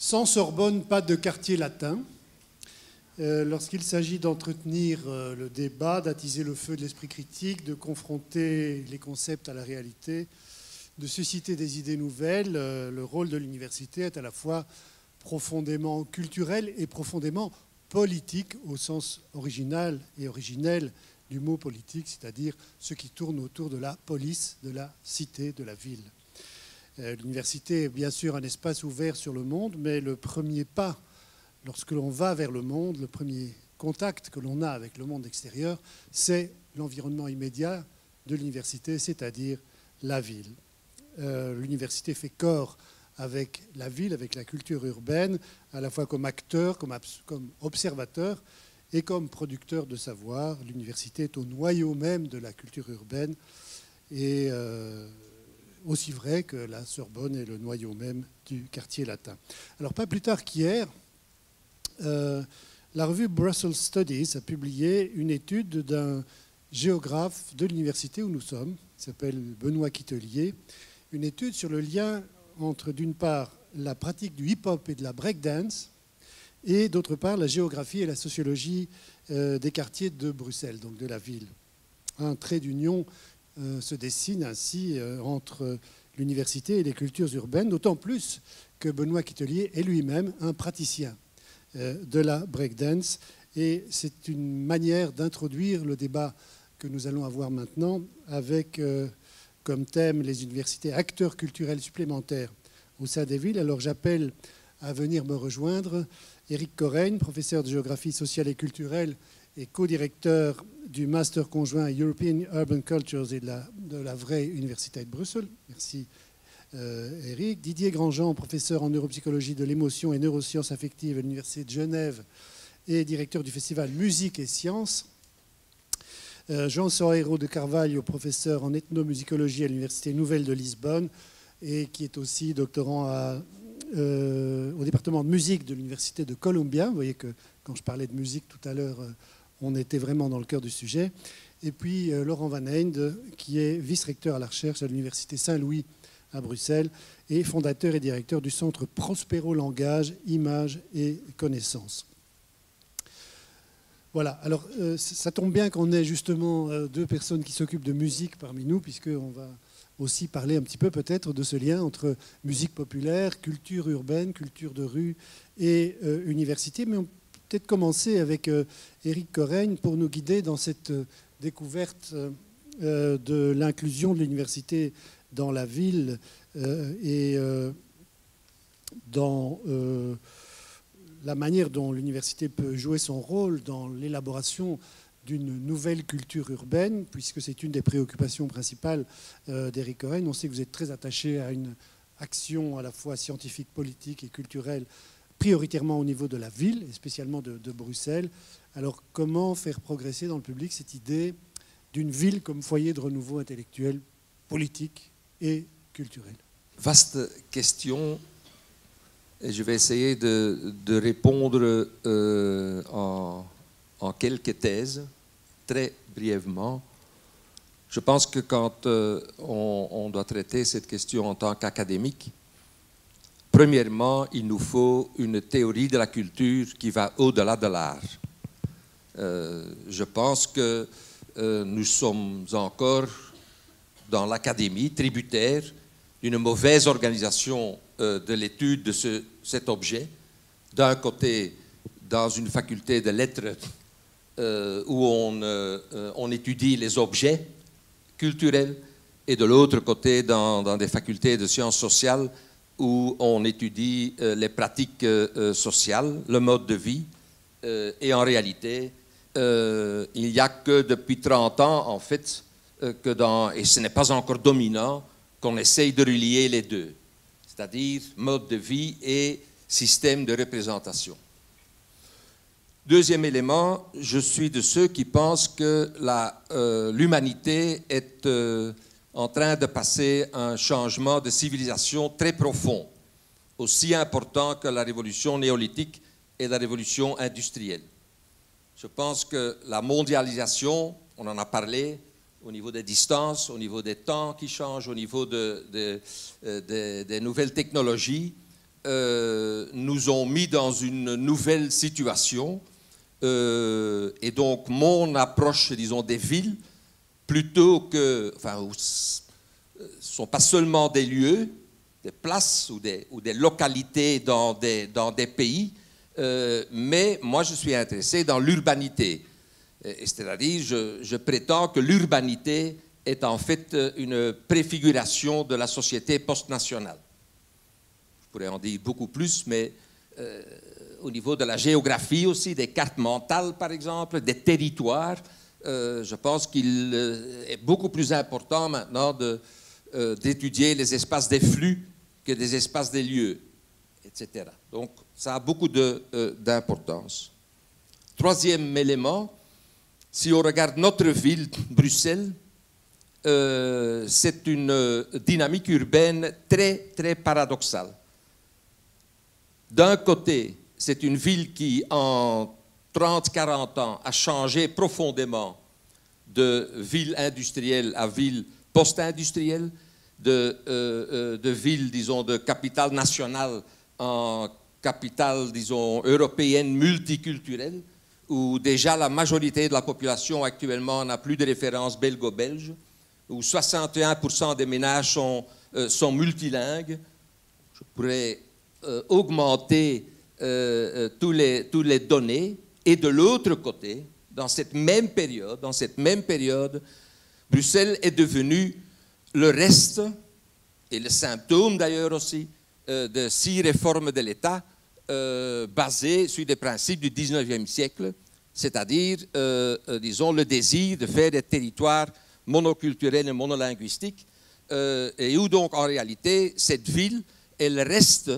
Sans Sorbonne, pas de quartier latin. Lorsqu'il s'agit d'entretenir le débat, d'attiser le feu de l'esprit critique, de confronter les concepts à la réalité, de susciter des idées nouvelles, le rôle de l'université est à la fois profondément culturel et profondément politique au sens original et originel du mot politique, c'est-à-dire ce qui tourne autour de la police, de la cité, de la ville. L'université est bien sûr un espace ouvert sur le monde, mais le premier pas, lorsque l'on va vers le monde, le premier contact que l'on a avec le monde extérieur, c'est l'environnement immédiat de l'université, c'est-à-dire la ville. L'université fait corps avec la ville, avec la culture urbaine, à la fois comme acteur, comme observateur et comme producteur de savoir. L'université est au noyau même de la culture urbaine et aussi vrai que la Sorbonne est le noyau même du quartier latin. Alors pas plus tard qu'hier, la revue Brussels Studies a publié une étude d'un géographe de l'université où nous sommes, qui s'appelle Benoît Quitelier, une étude sur le lien entre, d'une part, la pratique du hip-hop et de la breakdance, et d'autre part, la géographie et la sociologie des quartiers de Bruxelles, donc de la ville. Un trait d'union se dessine ainsi entre l'université et les cultures urbaines, d'autant plus que Benoît Quitelier est lui-même un praticien de la breakdance. Et c'est une manière d'introduire le débat que nous allons avoir maintenant avec comme thème les universités acteurs culturels supplémentaires au sein des villes. Alors j'appelle à venir me rejoindre Éric Corrègne, professeur de géographie sociale et culturelle et co-directeur du master conjoint European Urban Cultures et de la vraie Université de Bruxelles. Merci Éric. Didier Grandjean, professeur en neuropsychologie de l'émotion et neurosciences affectives à l'Université de Genève et directeur du festival Musique et Sciences. Jean Soeiro de Carvalho, professeur en ethnomusicologie à l'Université Nouvelle de Lisbonne et qui est aussi doctorant au département de musique de l'Université de Columbia. Vous voyez que quand je parlais de musique tout à l'heure, on était vraiment dans le cœur du sujet. Et puis Laurent Van Eynde, qui est vice-recteur à la recherche à l'Université Saint-Louis à Bruxelles et fondateur et directeur du centre Prospero Langage, Images et Connaissances. Voilà, alors ça tombe bien qu'on ait justement deux personnes qui s'occupent de musique parmi nous, puisqu'on va aussi parler un petit peu peut-être de ce lien entre musique populaire, culture urbaine, culture de rue et université. Mais on peut peut-être commencer avec Éric Corrègne pour nous guider dans cette découverte de l'inclusion de l'université dans la ville et dans la manière dont l'université peut jouer son rôle dans l'élaboration d'une nouvelle culture urbaine, puisque c'est une des préoccupations principales d'Éric Corrègne. On sait que vous êtes très attaché à une action à la fois scientifique, politique et culturelle, prioritairement au niveau de la ville, et spécialement de Bruxelles. Alors comment faire progresser dans le public cette idée d'une ville comme foyer de renouveau intellectuel, politique et culturel? Vaste question, et je vais essayer de répondre en quelques thèses, très brièvement. Je pense que quand on doit traiter cette question en tant qu'académique, premièrement, il nous faut une théorie de la culture qui va au-delà de l'art. Je pense que nous sommes encore dans l'académie tributaire d'une mauvaise organisation de l'étude de cet objet. D'un côté, dans une faculté de lettres où on étudie les objets culturels, et de l'autre côté, dans des facultés de sciences sociales où on étudie les pratiques sociales, le mode de vie. Et en réalité, il n'y a que depuis 30 ans, en fait, et ce n'est pas encore dominant, qu'on essaye de relier les deux, c'est-à-dire mode de vie et système de représentation. Deuxième élément, je suis de ceux qui pensent que l'humanité est en train de passer un changement de civilisation très profond, aussi important que la révolution néolithique et la révolution industrielle. Je pense que la mondialisation, on en a parlé, au niveau des distances, au niveau des temps qui changent, au niveau des nouvelles technologies, nous ont mis dans une nouvelle situation. Et donc, mon approche, disons, des villes, plutôt que, enfin, ce ne sont pas seulement des lieux, des places ou des localités dans des pays, mais moi, je suis intéressé dans l'urbanité. C'est-à-dire, je prétends que l'urbanité est en fait une préfiguration de la société post-nationale. Je pourrais en dire beaucoup plus, mais au niveau de la géographie aussi, des cartes mentales par exemple, des territoires, je pense qu'il est beaucoup plus important maintenant d'étudier les espaces des flux que des espaces des lieux, etc. Donc ça a beaucoup d'importance. Troisième élément, si on regarde notre ville, Bruxelles, c'est une dynamique urbaine très, très paradoxale. D'un côté, c'est une ville qui, en 30-40 ans, a changé profondément de ville industrielle à ville post-industrielle, de ville, disons, de capitale nationale en capitale, disons, européenne multiculturelle, où déjà la majorité de la population actuellement n'a plus de référence belgo-belge, où 61% des ménages sont multilingues. Je pourrais augmenter tous les données. Et de l'autre côté, dans cette même période, Bruxelles est devenue le reste, et le symptôme d'ailleurs aussi, de 6 réformes de l'État basées sur des principes du 19e siècle, c'est-à-dire, disons, le désir de faire des territoires monoculturels et monolinguistiques, et où donc en réalité cette ville, elle reste,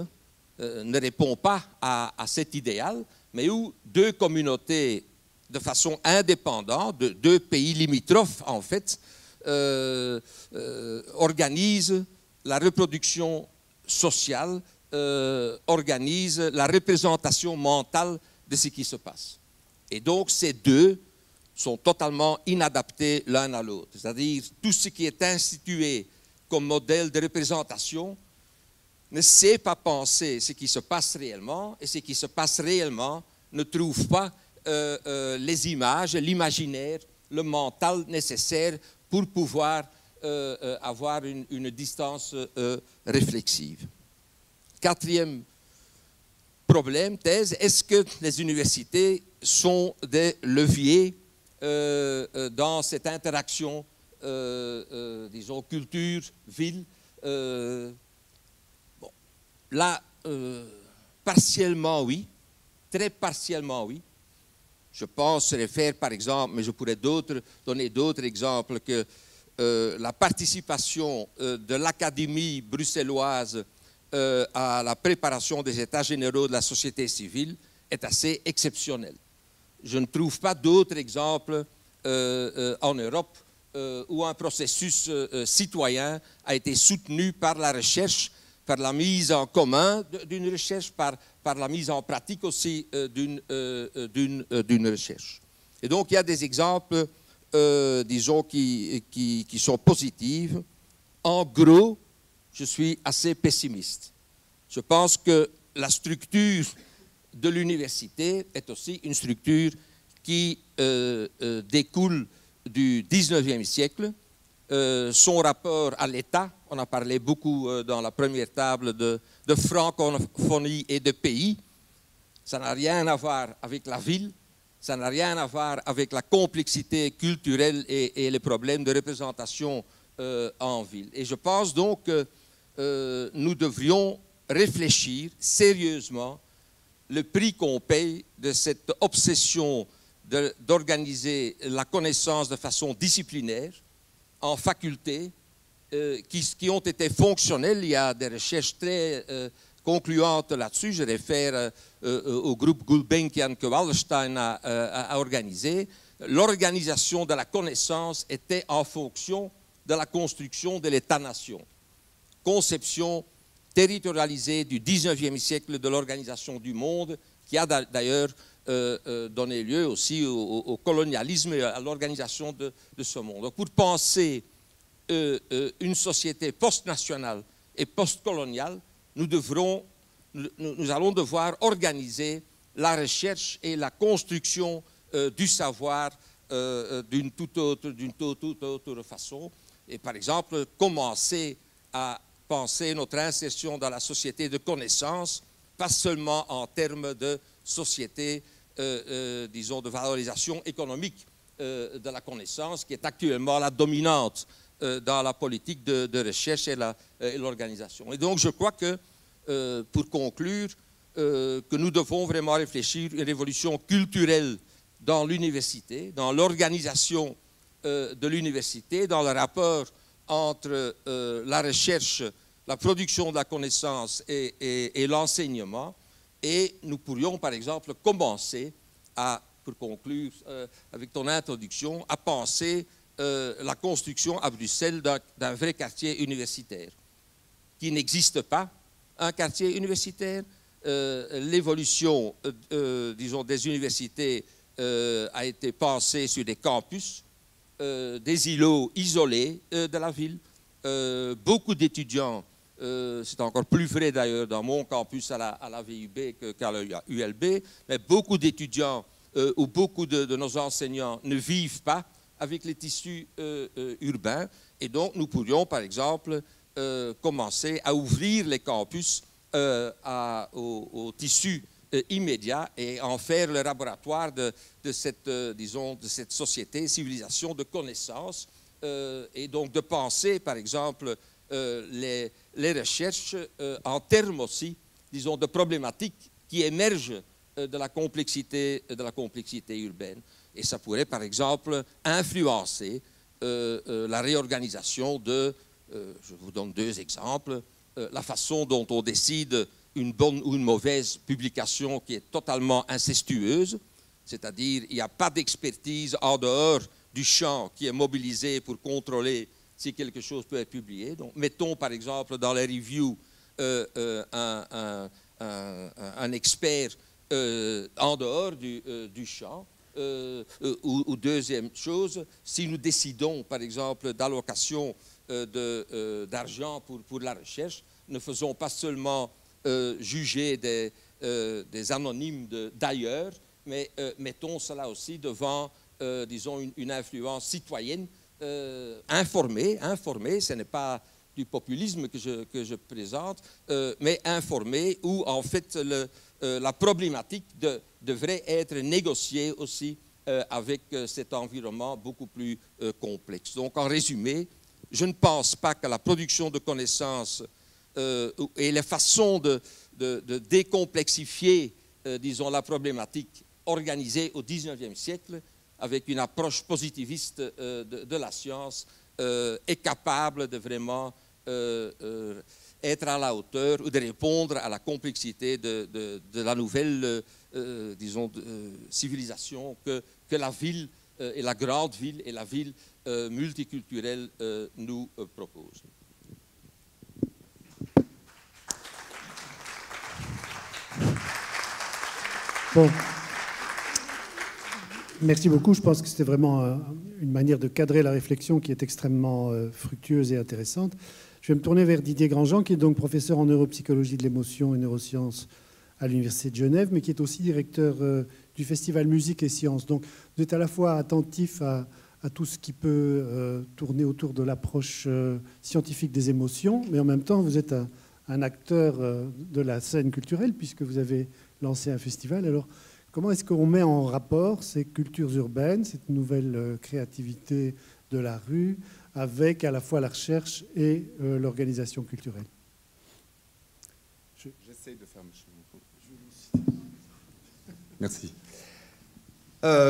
ne répond pas à cet idéal, mais où 2 communautés de façon indépendante, 2 pays limitrophes en fait, organisent la reproduction sociale, organisent la représentation mentale de ce qui se passe. Et donc ces 2 sont totalement inadaptés l'un à l'autre. C'est-à-dire tout ce qui est institué comme modèle de représentation ne sait pas penser ce qui se passe réellement, et ce qui se passe réellement ne trouve pas les images, l'imaginaire, le mental nécessaire pour pouvoir avoir une distance réflexive. 4e problème, thèse, est-ce que les universités sont des leviers dans cette interaction, disons, culture-ville? Bon, là, partiellement oui, très partiellement oui. Je pense se réfère par exemple, mais je pourrais donner d'autres exemples, que la participation de l'Académie bruxelloise à la préparation des États généraux de la société civile est assez exceptionnelle. Je ne trouve pas d'autres exemples en Europe où un processus citoyen a été soutenu par la recherche, par la mise en commun d'une recherche, par la mise en pratique aussi d'une recherche. Et donc il y a des exemples, disons, qui sont positifs. En gros, je suis assez pessimiste. Je pense que la structure de l'université est aussi une structure qui découle du 19e siècle. Son rapport à l'État, on a parlé beaucoup dans la première table de francophonie et de pays, ça n'a rien à voir avec la ville, ça n'a rien à voir avec la complexité culturelle et les problèmes de représentation en ville. Et je pense donc que nous devrions réfléchir sérieusement le prix qu'on paye de cette obsession d'organiser la connaissance de façon disciplinaire en faculté, qui ont été fonctionnelles. Il y a des recherches très concluantes là-dessus. Je réfère au groupe Gulbenkian que Wallerstein a organisé. L'organisation de la connaissance était en fonction de la construction de l'État-nation. Conception territorialisée du 19e siècle de l'organisation du monde, qui a d'ailleurs donné lieu aussi au colonialisme et à l'organisation de ce monde. Donc, pour penser une société post-nationale et post-coloniale, nous devrons nous allons devoir organiser la recherche et la construction du savoir d'une toute autre façon. Et par exemple, commencer à penser notre insertion dans la société de connaissance, pas seulement en termes de société, disons, de valorisation économique de la connaissance, qui est actuellement la dominante dans la politique de recherche et l'organisation. Et donc, je crois que, pour conclure, que nous devons vraiment réfléchir à une révolution culturelle dans l'université, dans l'organisation de l'université, dans le rapport entre la recherche, la production de la connaissance et l'enseignement. Et nous pourrions, par exemple, commencer à, pour conclure avec ton introduction, à penser la construction à Bruxelles d'un vrai quartier universitaire, qui n'existe pas, un quartier universitaire. L'évolution, disons, des universités a été pensée sur des campus, des îlots isolés de la ville. Beaucoup d'étudiants, c'est encore plus vrai d'ailleurs dans mon campus à la VUB qu'à l'ULB, mais beaucoup d'étudiants ou beaucoup de nos enseignants ne vivent pas avec les tissus urbains. Et donc, nous pourrions, par exemple, commencer à ouvrir les campus au tissu immédiat et en faire le laboratoire de cette, disons, de cette société, civilisation de connaissances, et donc de penser, par exemple, les recherches en termes aussi, disons, de problématiques qui émergent de la complexité urbaine. Et ça pourrait, par exemple, influencer la réorganisation de, je vous donne deux exemples, la façon dont on décide une bonne ou une mauvaise publication qui est totalement incestueuse, c'est-à-dire il n'y a pas d'expertise en dehors du champ qui est mobilisé pour contrôler si quelque chose peut être publié. Donc, mettons par exemple dans les reviews un expert en dehors du champ. Ou deuxième chose, si nous décidons par exemple d'allocation d'argent pour la recherche, ne faisons pas seulement juger des anonymes d'ailleurs, mais mettons cela aussi devant, disons, une influence citoyenne informée, ce n'est pas du populisme que je présente, mais informée, où en fait la problématique devrait être négociée aussi avec cet environnement beaucoup plus complexe. Donc en résumé, je ne pense pas que la production de connaissances et les façons de décomplexifier, disons, la problématique organisée au XIXe siècle avec une approche positiviste de la science est capable de vraiment être à la hauteur ou de répondre à la complexité de la nouvelle, disons, civilisation que la ville et la grande ville et la ville multiculturelle nous proposent. Bon. Merci beaucoup. Je pense que c'était vraiment une manière de cadrer la réflexion qui est extrêmement fructueuse et intéressante. Je vais me tourner vers Didier Grandjean, qui est donc professeur en neuropsychologie de l'émotion et neurosciences à l'Université de Genève, mais qui est aussi directeur du Festival Musique et Sciences. Donc, vous êtes à la fois attentif à tout ce qui peut tourner autour de l'approche scientifique des émotions, mais en même temps, vous êtes un acteur de la scène culturelle, puisque vous avez lancé un festival. Alors, comment est-ce qu'on met en rapport ces cultures urbaines, cette nouvelle créativité de la rue, avec à la fois la recherche et l'organisation culturelle? J'essaie de faire mes choses. Merci.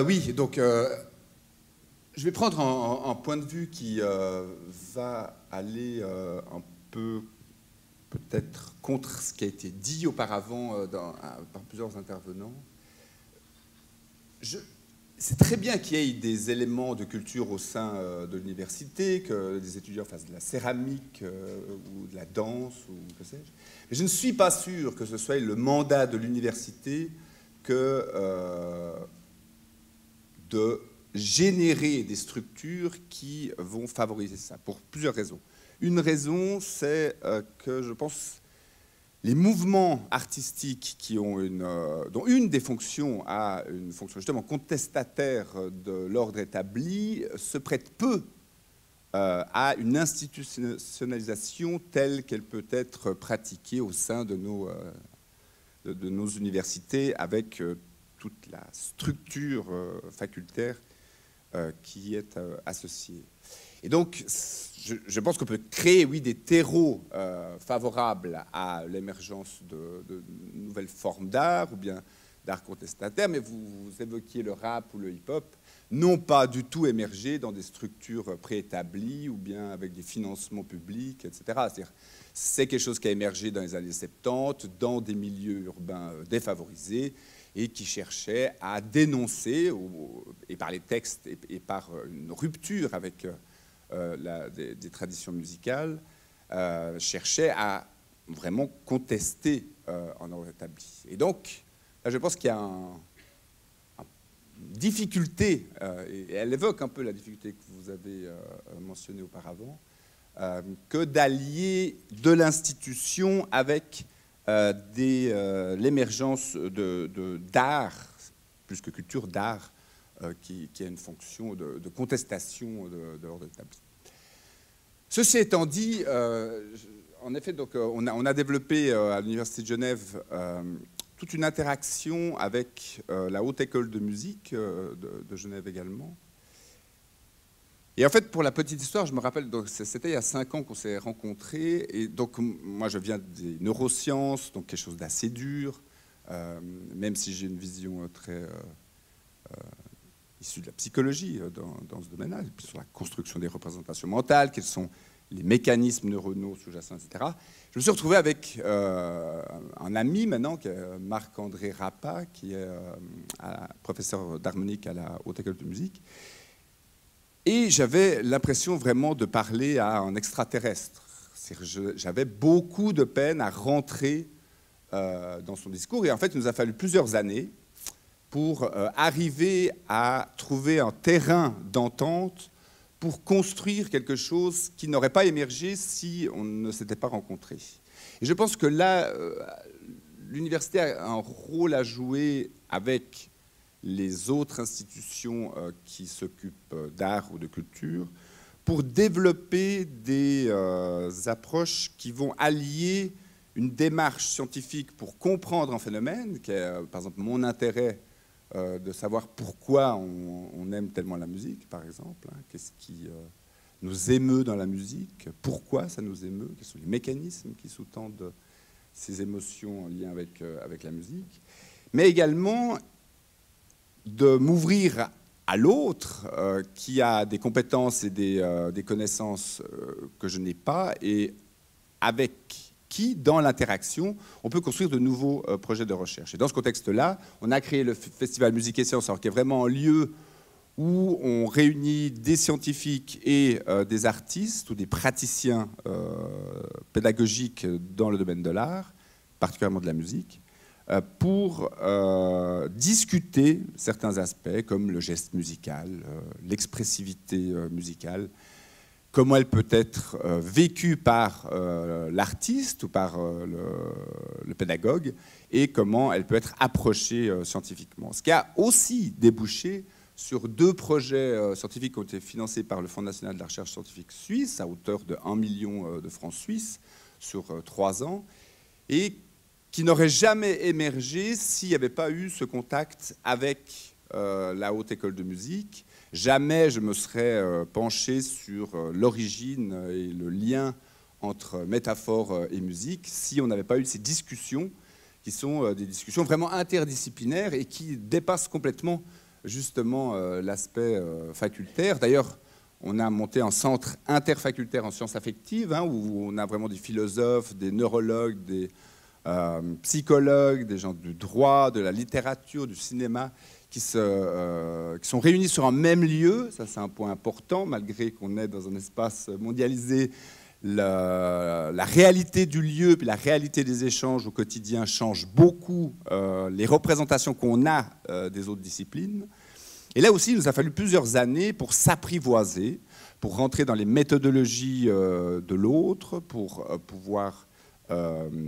Oui, donc je vais prendre un point de vue qui va aller un peu peut-être contre ce qui a été dit auparavant par plusieurs intervenants. C'est très bien qu'il y ait des éléments de culture au sein de l'université, que des étudiants fassent de la céramique ou de la danse, ou que sais-je. Mais je ne suis pas sûr que ce soit le mandat de l'université de générer des structures qui vont favoriser ça, pour plusieurs raisons. Une raison, c'est que je pense les mouvements artistiques qui ont dont une des fonctions a une fonction justement contestataire de l'ordre établi se prête peu à une institutionnalisation telle qu'elle peut être pratiquée au sein de nos universités avec toute la structure facultaire qui est associée. Et donc, je pense qu'on peut créer, oui, des terreaux favorables à l'émergence de nouvelles formes d'art ou bien d'art contestataire, mais vous évoquiez le rap ou le hip-hop, n'ont pas du tout émergé dans des structures préétablies ou bien avec des financements publics, etc. C'est-à-dire, c'est quelque chose qui a émergé dans les années 70, dans des milieux urbains défavorisés, et qui cherchait à dénoncer, et par les textes et par une rupture avec des traditions musicales, cherchait à vraiment contester en ordre établi. Et donc, là, je pense qu'il y a une difficulté, et elle évoque un peu la difficulté que vous avez mentionnée auparavant, que d'allier de l'institution avec l'émergence d'art, plus que culture, d'art, qui a une fonction de contestation de l'ordre établi. Ceci étant dit, en effet, donc, on a développé à l'Université de Genève toute une interaction avec la Haute École de musique de Genève également. Et en fait, pour la petite histoire, je me rappelle, c'était il y a 5 ans qu'on s'est rencontrés. Et donc, moi, je viens des neurosciences, donc quelque chose d'assez dur, même si j'ai une vision très issue de la psychologie dans ce domaine-là, sur la construction des représentations mentales, quels sont les mécanismes neuronaux sous-jacents, etc. Je me suis retrouvé avec un ami maintenant, qui est Marc-André Rappa, qui est professeur d'harmonique à la Haute École de musique. Et j'avais l'impression vraiment de parler à un extraterrestre. J'avais beaucoup de peine à rentrer dans son discours. Et en fait, il nous a fallu plusieurs années pour arriver à trouver un terrain d'entente pour construire quelque chose qui n'aurait pas émergé si on ne s'était pas rencontré. Et je pense que là, l'université a un rôle à jouer avec les autres institutions qui s'occupent d'art ou de culture, pour développer des approches qui vont allier une démarche scientifique pour comprendre un phénomène, qui est par exemple mon intérêt de savoir pourquoi on aime tellement la musique, par exemple, hein, qu'est-ce qui nous émeut dans la musique, pourquoi ça nous émeut, quels sont les mécanismes qui sous-tendent ces émotions en lien avec la musique, mais également de m'ouvrir à l'autre qui a des compétences et des connaissances que je n'ai pas et avec qui, dans l'interaction, on peut construire de nouveaux projets de recherche. Et dans ce contexte-là, on a créé le Festival Musique et Sciences, qui est vraiment un lieu où on réunit des scientifiques et des artistes ou des praticiens pédagogiques dans le domaine de l'art, particulièrement de la musique, pour discuter certains aspects comme le geste musical, l'expressivité musicale, comment elle peut être vécue par l'artiste ou par le pédagogue et comment elle peut être approchée scientifiquement. Ce qui a aussi débouché sur 2 projets scientifiques qui ont été financés par le Fonds national de la recherche scientifique suisse à hauteur de 1 million de francs suisses sur 3 ans et qui n'aurait jamais émergé s'il n'y avait pas eu ce contact avec la Haute École de musique. Jamais je me serais penché sur l'origine et le lien entre métaphore et musique si on n'avait pas eu ces discussions qui sont des discussions vraiment interdisciplinaires et qui dépassent complètement justement l'aspect facultaire. D'ailleurs, on a monté un centre interfacultaire en sciences affectives hein, où on a vraiment des philosophes, des neurologues, des psychologues, des gens du droit, de la littérature, du cinéma, qui sont réunis sur un même lieu. Ça, c'est un point important, malgré qu'on est dans un espace mondialisé. La réalité du lieu puis la réalité des échanges au quotidien change beaucoup les représentations qu'on a des autres disciplines. Et là aussi, il nous a fallu plusieurs années pour s'apprivoiser, pour rentrer dans les méthodologies de l'autre, pour pouvoir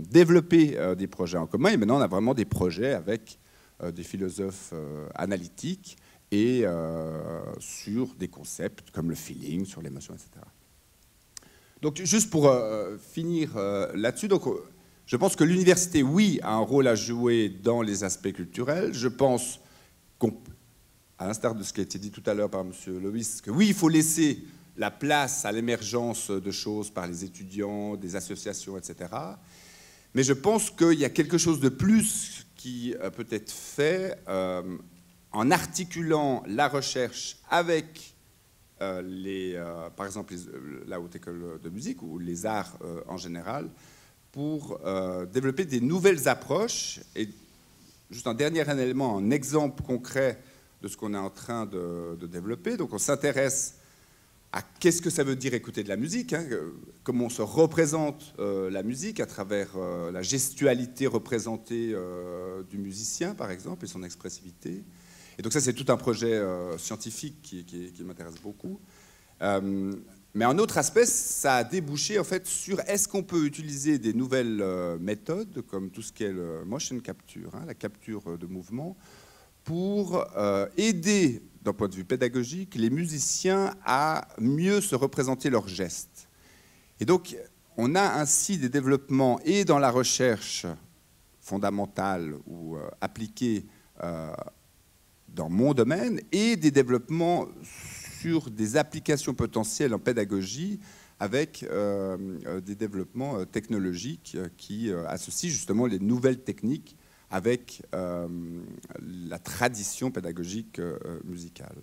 développer des projets en commun. Et maintenant, on a vraiment des projets avec des philosophes analytiques et sur des concepts comme le feeling, sur l'émotion, etc. Donc, juste pour finir là-dessus, donc, je pense que l'université, oui, a un rôle à jouer dans les aspects culturels. Je pense qu'à l'instar de ce qui a été dit tout à l'heure par M. Loïs, que oui, il faut laisser la place à l'émergence de choses par les étudiants, des associations, etc. Mais je pense qu'il y a quelque chose de plus qui peut être fait en articulant la recherche avec par exemple la Haute École de musique ou les arts en général, pour développer des nouvelles approches. Et juste un dernier élément, un exemple concret de ce qu'on est en train de développer. Donc on s'intéresse à qu'est-ce que ça veut dire écouter de la musique, hein, comment on se représente la musique à travers la gestualité représentée du musicien, par exemple, et son expressivité. Et donc ça, c'est tout un projet scientifique qui m'intéresse beaucoup. Mais un autre aspect, ça a débouché en fait sur est-ce qu'on peut utiliser des nouvelles méthodes, comme tout ce qui est le motion capture, hein, la capture de mouvement, pour aider, d'un point de vue pédagogique, les musiciens à mieux se représenter leurs gestes. Et donc, on a ainsi des développements et dans la recherche fondamentale ou appliquée dans mon domaine, et des développements sur des applications potentielles en pédagogie avec des développements technologiques qui associent justement les nouvelles techniques avec la tradition pédagogique musicale.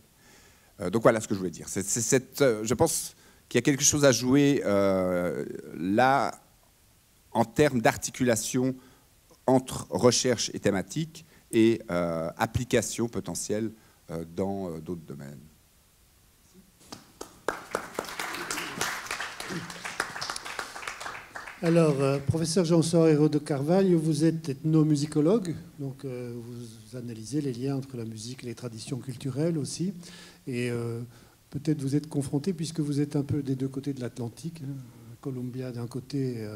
Donc voilà ce que je voulais dire. Je pense qu'il y a quelque chose à jouer là en termes d'articulation entre recherche et thématique et application potentielle dans d'autres domaines. Alors, professeur Jean Sorero de Carvalho, vous êtes ethnomusicologue, donc vous analysez les liens entre la musique et les traditions culturelles aussi. Et peut-être vous êtes confronté, puisque vous êtes un peu des deux côtés de l'Atlantique, hein, Columbia d'un côté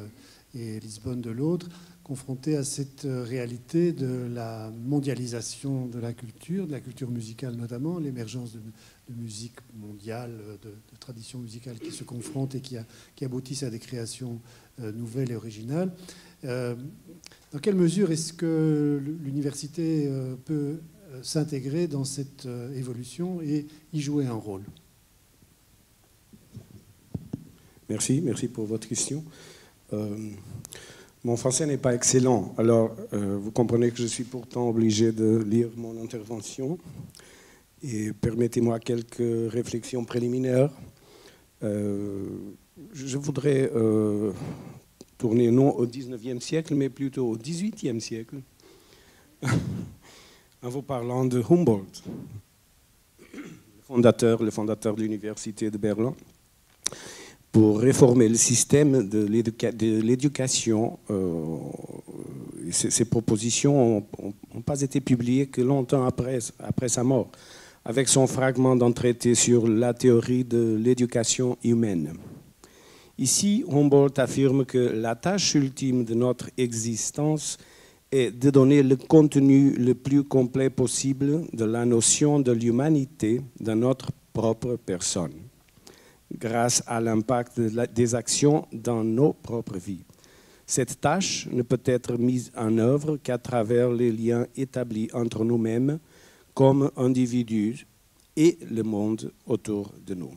et Lisbonne de l'autre, confronté à cette réalité de la mondialisation de la culture musicale notamment, l'émergence de musique mondiale, de traditions musicales qui se confrontent et qui aboutissent à des créations nouvelles et originales. Dans quelle mesure est-ce que l'université peut s'intégrer dans cette évolution et y jouer un rôle? Merci pour votre question. Mon français n'est pas excellent, alors vous comprenez que je suis pourtant obligé de lire mon intervention. Et permettez-moi quelques réflexions préliminaires. Je voudrais tourner non au 19e siècle, mais plutôt au 18e siècle, en vous parlant de Humboldt, le fondateur de l'université de Berlin. Pour réformer le système de l'éducation, ces propositions n'ont pas été publiées que longtemps après sa mort, avec son fragment d'un traité sur la théorie de l'éducation humaine. Ici, Humboldt affirme que la tâche ultime de notre existence est de donner le contenu le plus complet possible de la notion de l'humanité dans notre propre personne, grâce à l'impact des actions dans nos propres vies. Cette tâche ne peut être mise en œuvre qu'à travers les liens établis entre nous-mêmes comme individus et le monde autour de nous.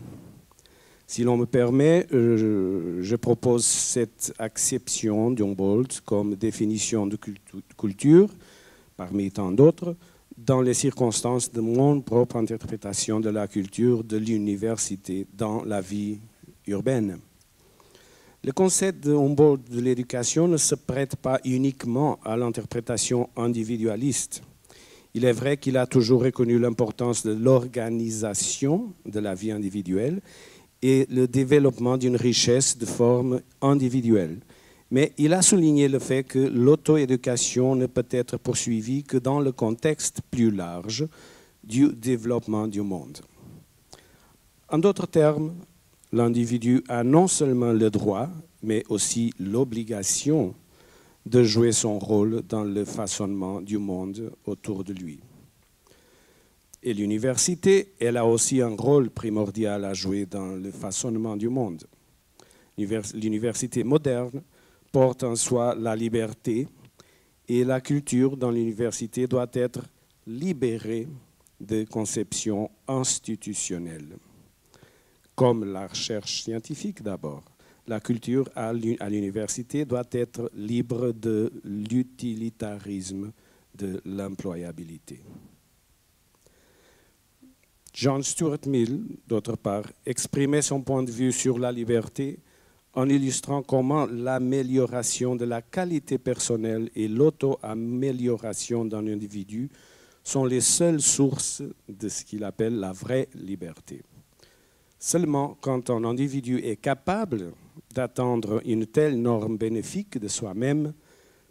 Si l'on me permet, je propose cette acception d'Humboldt comme définition de culture, parmi tant d'autres, dans les circonstances de mon propre interprétation de la culture de l'université dans la vie urbaine. Le concept de Humboldt de l'éducation ne se prête pas uniquement à l'interprétation individualiste. Il est vrai qu'il a toujours reconnu l'importance de l'organisation de la vie individuelle et le développement d'une richesse de forme individuelle. Mais il a souligné le fait que l'auto-éducation ne peut être poursuivie que dans le contexte plus large du développement du monde. En d'autres termes, l'individu a non seulement le droit, mais aussi l'obligation de jouer son rôle dans le façonnement du monde autour de lui. Et l'université, elle a aussi un rôle primordial à jouer dans le façonnement du monde. L'université moderne porte en soi la liberté et la culture dans l'université doit être libérée de conceptions institutionnelles. Comme la recherche scientifique d'abord, la culture à l'université doit être libre de l'utilitarisme, de l'employabilité. John Stuart Mill, d'autre part, exprimait son point de vue sur la liberté en illustrant comment l'amélioration de la qualité personnelle et l'auto-amélioration d'un individu sont les seules sources de ce qu'il appelle la vraie liberté. Seulement quand un individu est capable d'atteindre une telle norme bénéfique de soi-même,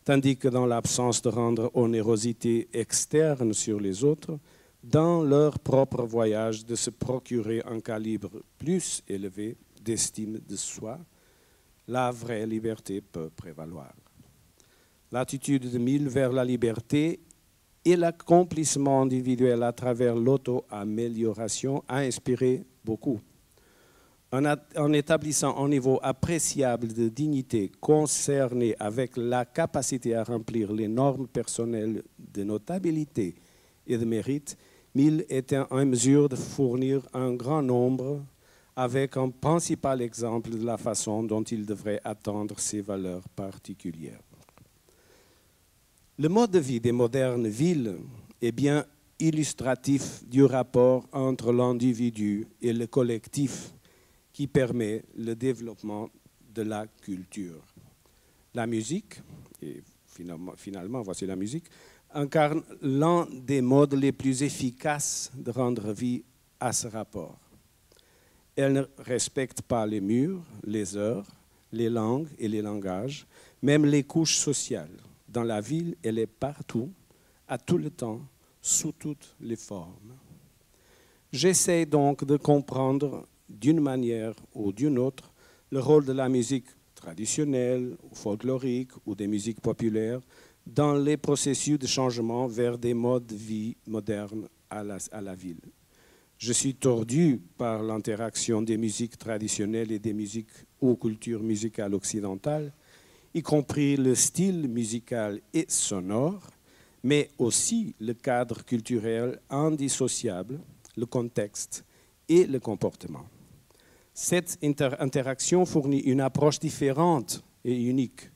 tandis que dans l'absence de rendre onérosité externe sur les autres, dans leur propre voyage de se procurer un calibre plus élevé d'estime de soi, la vraie liberté peut prévaloir. L'attitude de Mill vers la liberté et l'accomplissement individuel à travers l'auto-amélioration a inspiré beaucoup. En établissant un niveau appréciable de dignité concerné avec la capacité à remplir les normes personnelles de notabilité et de mérite, Mill était en mesure de fournir un grand nombre avec un principal exemple de la façon dont il devrait atteindre ces valeurs particulières. Le mode de vie des modernes villes est bien illustratif du rapport entre l'individu et le collectif qui permet le développement de la culture. La musique, et finalement voici la musique, incarne l'un des modes les plus efficaces de rendre vie à ce rapport. Elle ne respecte pas les murs, les heures, les langues et les langages, même les couches sociales. Dans la ville, elle est partout, à tout le temps, sous toutes les formes. J'essaie donc de comprendre d'une manière ou d'une autre le rôle de la musique traditionnelle, ou folklorique ou des musiques populaires dans les processus de changement vers des modes de vie modernes à la ville. Je suis tordu par l'interaction des musiques traditionnelles et des musiques ou cultures musicales occidentales, y compris le style musical et sonore, mais aussi le cadre culturel indissociable, le contexte et le comportement. Cette interaction fournit une approche différente et unique.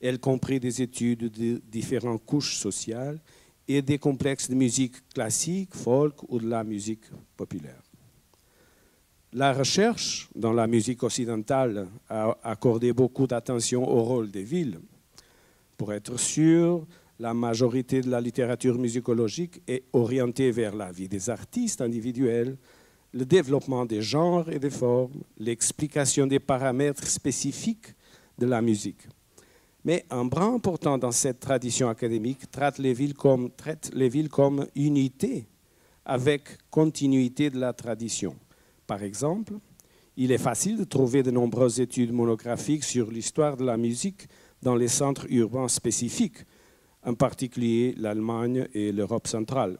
Elle comprend des études de différentes couches sociales et des complexes de musique classique, folk ou de la musique populaire. La recherche dans la musique occidentale a accordé beaucoup d'attention au rôle des villes. Pour être sûr, la majorité de la littérature musicologique est orientée vers la vie des artistes individuels, le développement des genres et des formes, l'explication des paramètres spécifiques de la musique. Mais un brin important dans cette tradition académique traite les villes comme unité avec continuité de la tradition. Par exemple, il est facile de trouver de nombreuses études monographiques sur l'histoire de la musique dans les centres urbains spécifiques, en particulier l'Allemagne et l'Europe centrale.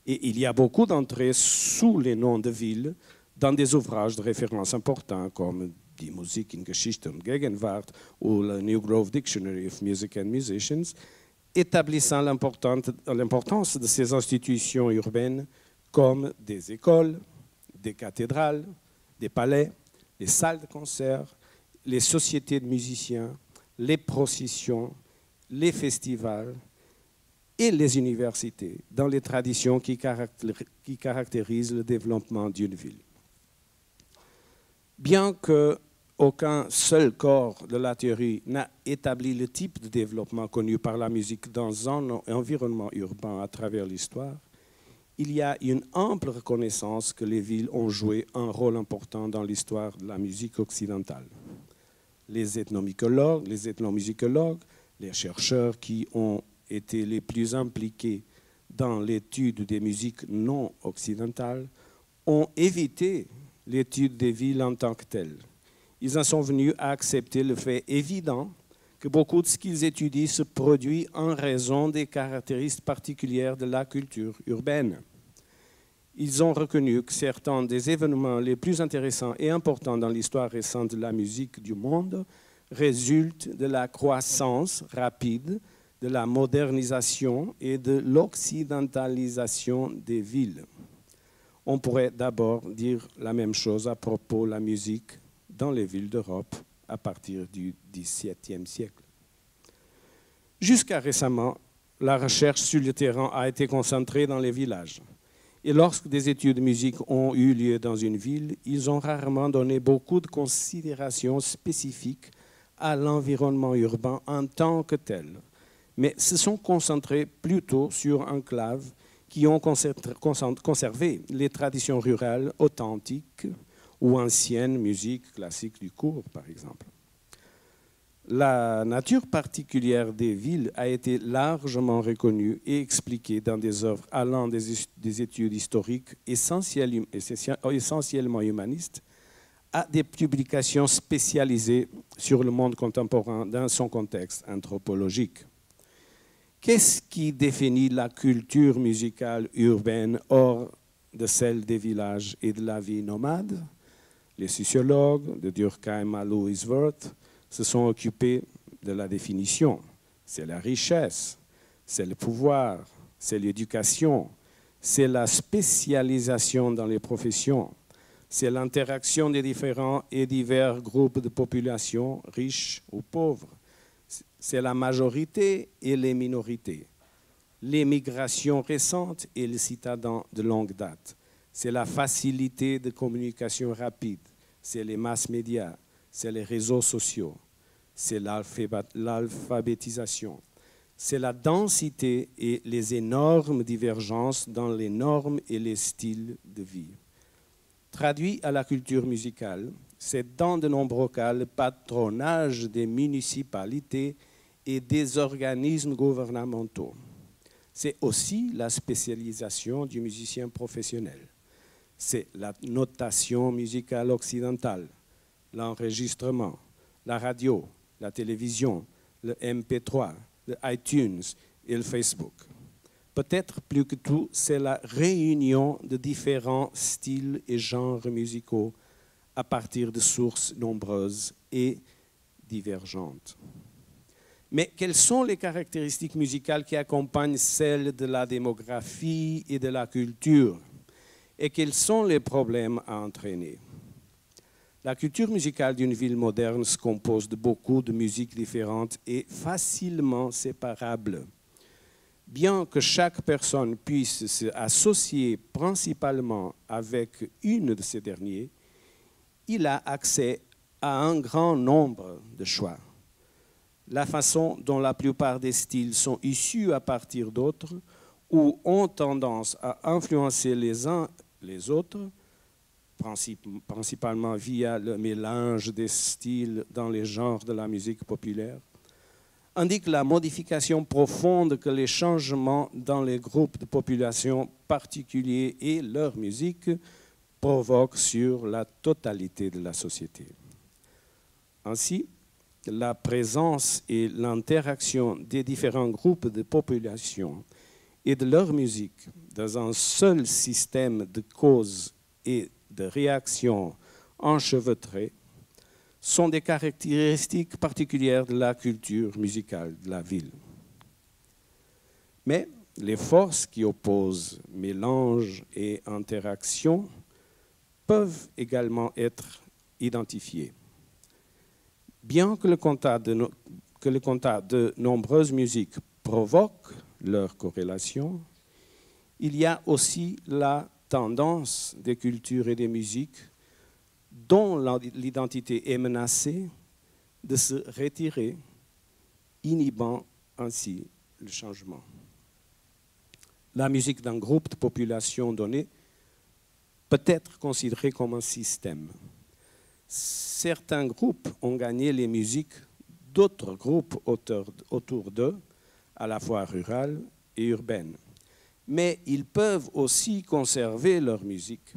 Et il y a beaucoup d'entrées sous les noms de villes dans des ouvrages de référence importants comme Die Musik in Geschichte und Gegenwart ou le New Grove Dictionary of Music and Musicians, établissant l'importance de ces institutions urbaines comme des écoles, des cathédrales, des palais, les salles de concert, les sociétés de musiciens, les processions, les festivals et les universités dans les traditions qui caractérisent le développement d'une ville. Bien qu'aucun seul corps de la théorie n'a établi le type de développement connu par la musique dans un environnement urbain à travers l'histoire, il y a une ample reconnaissance que les villes ont joué un rôle important dans l'histoire de la musique occidentale. Les ethnomusicologues, les chercheurs qui ont été les plus impliqués dans l'étude des musiques non occidentales ont évité l'étude des villes en tant que telles. ils en sont venus à accepter le fait évident que beaucoup de ce qu'ils étudient se produit en raison des caractéristiques particulières de la culture urbaine. Ils ont reconnu que certains des événements les plus intéressants et importants dans l'histoire récente de la musique du monde résultent de la croissance rapide, de la modernisation et de l'occidentalisation des villes. On pourrait d'abord dire la même chose à propos de la musique dans les villes d'Europe à partir du XVIIe siècle. Jusqu'à récemment, la recherche sur le terrain a été concentrée dans les villages. Et lorsque des études de musique ont eu lieu dans une ville, ils ont rarement donné beaucoup de considérations spécifiques à l'environnement urbain en tant que tel, mais se sont concentrés plutôt sur enclaves qui ont conservé les traditions rurales authentiques ou anciennes musiques classiques du cours, par exemple. La nature particulière des villes a été largement reconnue et expliquée dans des œuvres allant des études historiques essentiellement humanistes à des publications spécialisées sur le monde contemporain dans son contexte anthropologique. Qu'est-ce qui définit la culture musicale urbaine hors de celle des villages et de la vie nomade? Les sociologues, de Durkheim à Louis Wirth, se sont occupés de la définition. C'est la richesse, c'est le pouvoir, c'est l'éducation, c'est la spécialisation dans les professions, c'est l'interaction des différents et divers groupes de population, riches ou pauvres, c'est la majorité et les minorités, les migrations récentes et les citadins de longue date, c'est la facilité de communication rapide, c'est les mass médias, c'est les réseaux sociaux, c'est l'alphabétisation, c'est la densité et les énormes divergences dans les normes et les styles de vie. Traduit à la culture musicale, c'est dans de nombreux cas le patronage des municipalités et des organismes gouvernementaux. C'est aussi la spécialisation du musicien professionnel. C'est la notation musicale occidentale, l'enregistrement, la radio, la télévision, le MP3, le iTunes et le Facebook. Peut-être plus que tout, c'est la réunion de différents styles et genres musicaux à partir de sources nombreuses et divergentes. Mais quelles sont les caractéristiques musicales qui accompagnent celles de la démographie et de la culture? Et quels sont les problèmes à entraîner? La culture musicale d'une ville moderne se compose de beaucoup de musiques différentes et facilement séparables. Bien que chaque personne puisse s'associer principalement avec une de ces dernières, il a accès à un grand nombre de choix. La façon dont la plupart des styles sont issus à partir d'autres ou ont tendance à influencer les uns les autres, principalement via le mélange des styles dans les genres de la musique populaire, indique la modification profonde que les changements dans les groupes de population particuliers et leur musique provoquent sur la totalité de la société. Ainsi, la présence et l'interaction des différents groupes de population et de leur musique dans un seul système de causes et de réactions enchevêtrées sont des caractéristiques particulières de la culture musicale de la ville. Mais les forces qui opposent mélange et interaction peuvent également être identifiées. Bien que le contact de nombreuses musiques provoque leur corrélation, il y a aussi la tendance des cultures et des musiques dont l'identité est menacée de se retirer, inhibant ainsi le changement. La musique d'un groupe de population donné peut être considérée comme un système. Certains groupes ont gagné les musiques d'autres groupes autour d'eux, à la fois rurales et urbaines. Mais ils peuvent aussi conserver leur musique,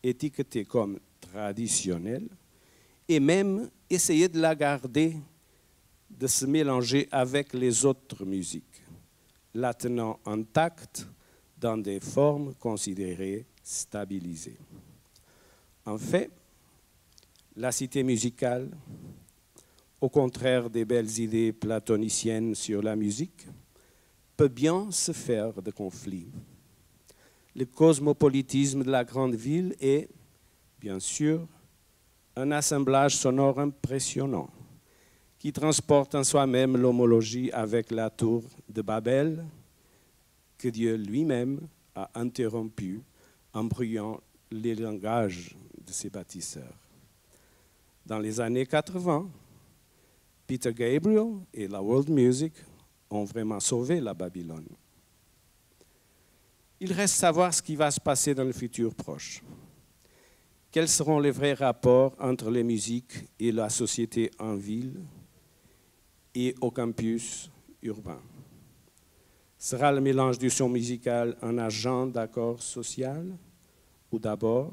étiquetée comme traditionnelle, et même essayer de la garder, de se mélanger avec les autres musiques, la tenant intacte dans des formes considérées stabilisées. En fait, la cité musicale, au contraire des belles idées platoniciennes sur la musique, peut bien se faire de conflits. Le cosmopolitisme de la grande ville est, bien sûr, un assemblage sonore impressionnant qui transporte en soi-même l'homologie avec la tour de Babel que Dieu lui-même a interrompue en brouillant les langages de ses bâtisseurs. Dans les années 80, Peter Gabriel et la world music ont vraiment sauvé la Babylone. Il reste à savoir ce qui va se passer dans le futur proche. Quels seront les vrais rapports entre les musiques et la société en ville et au campus urbain? Sera le mélange du son musical un agent d'accord social ou d'abord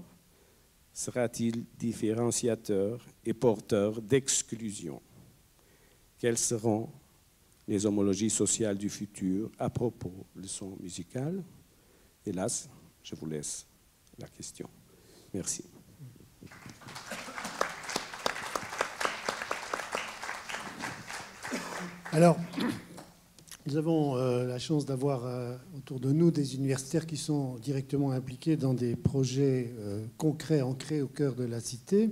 sera-t-il différenciateur et porteur d'exclusion? Quelles seront les homologies sociales du futur à propos du son musical? Hélas, je vous laisse la question. Merci. Alors, nous avons la chance d'avoir autour de nous des universitaires qui sont directement impliqués dans des projets concrets ancrés au cœur de la cité.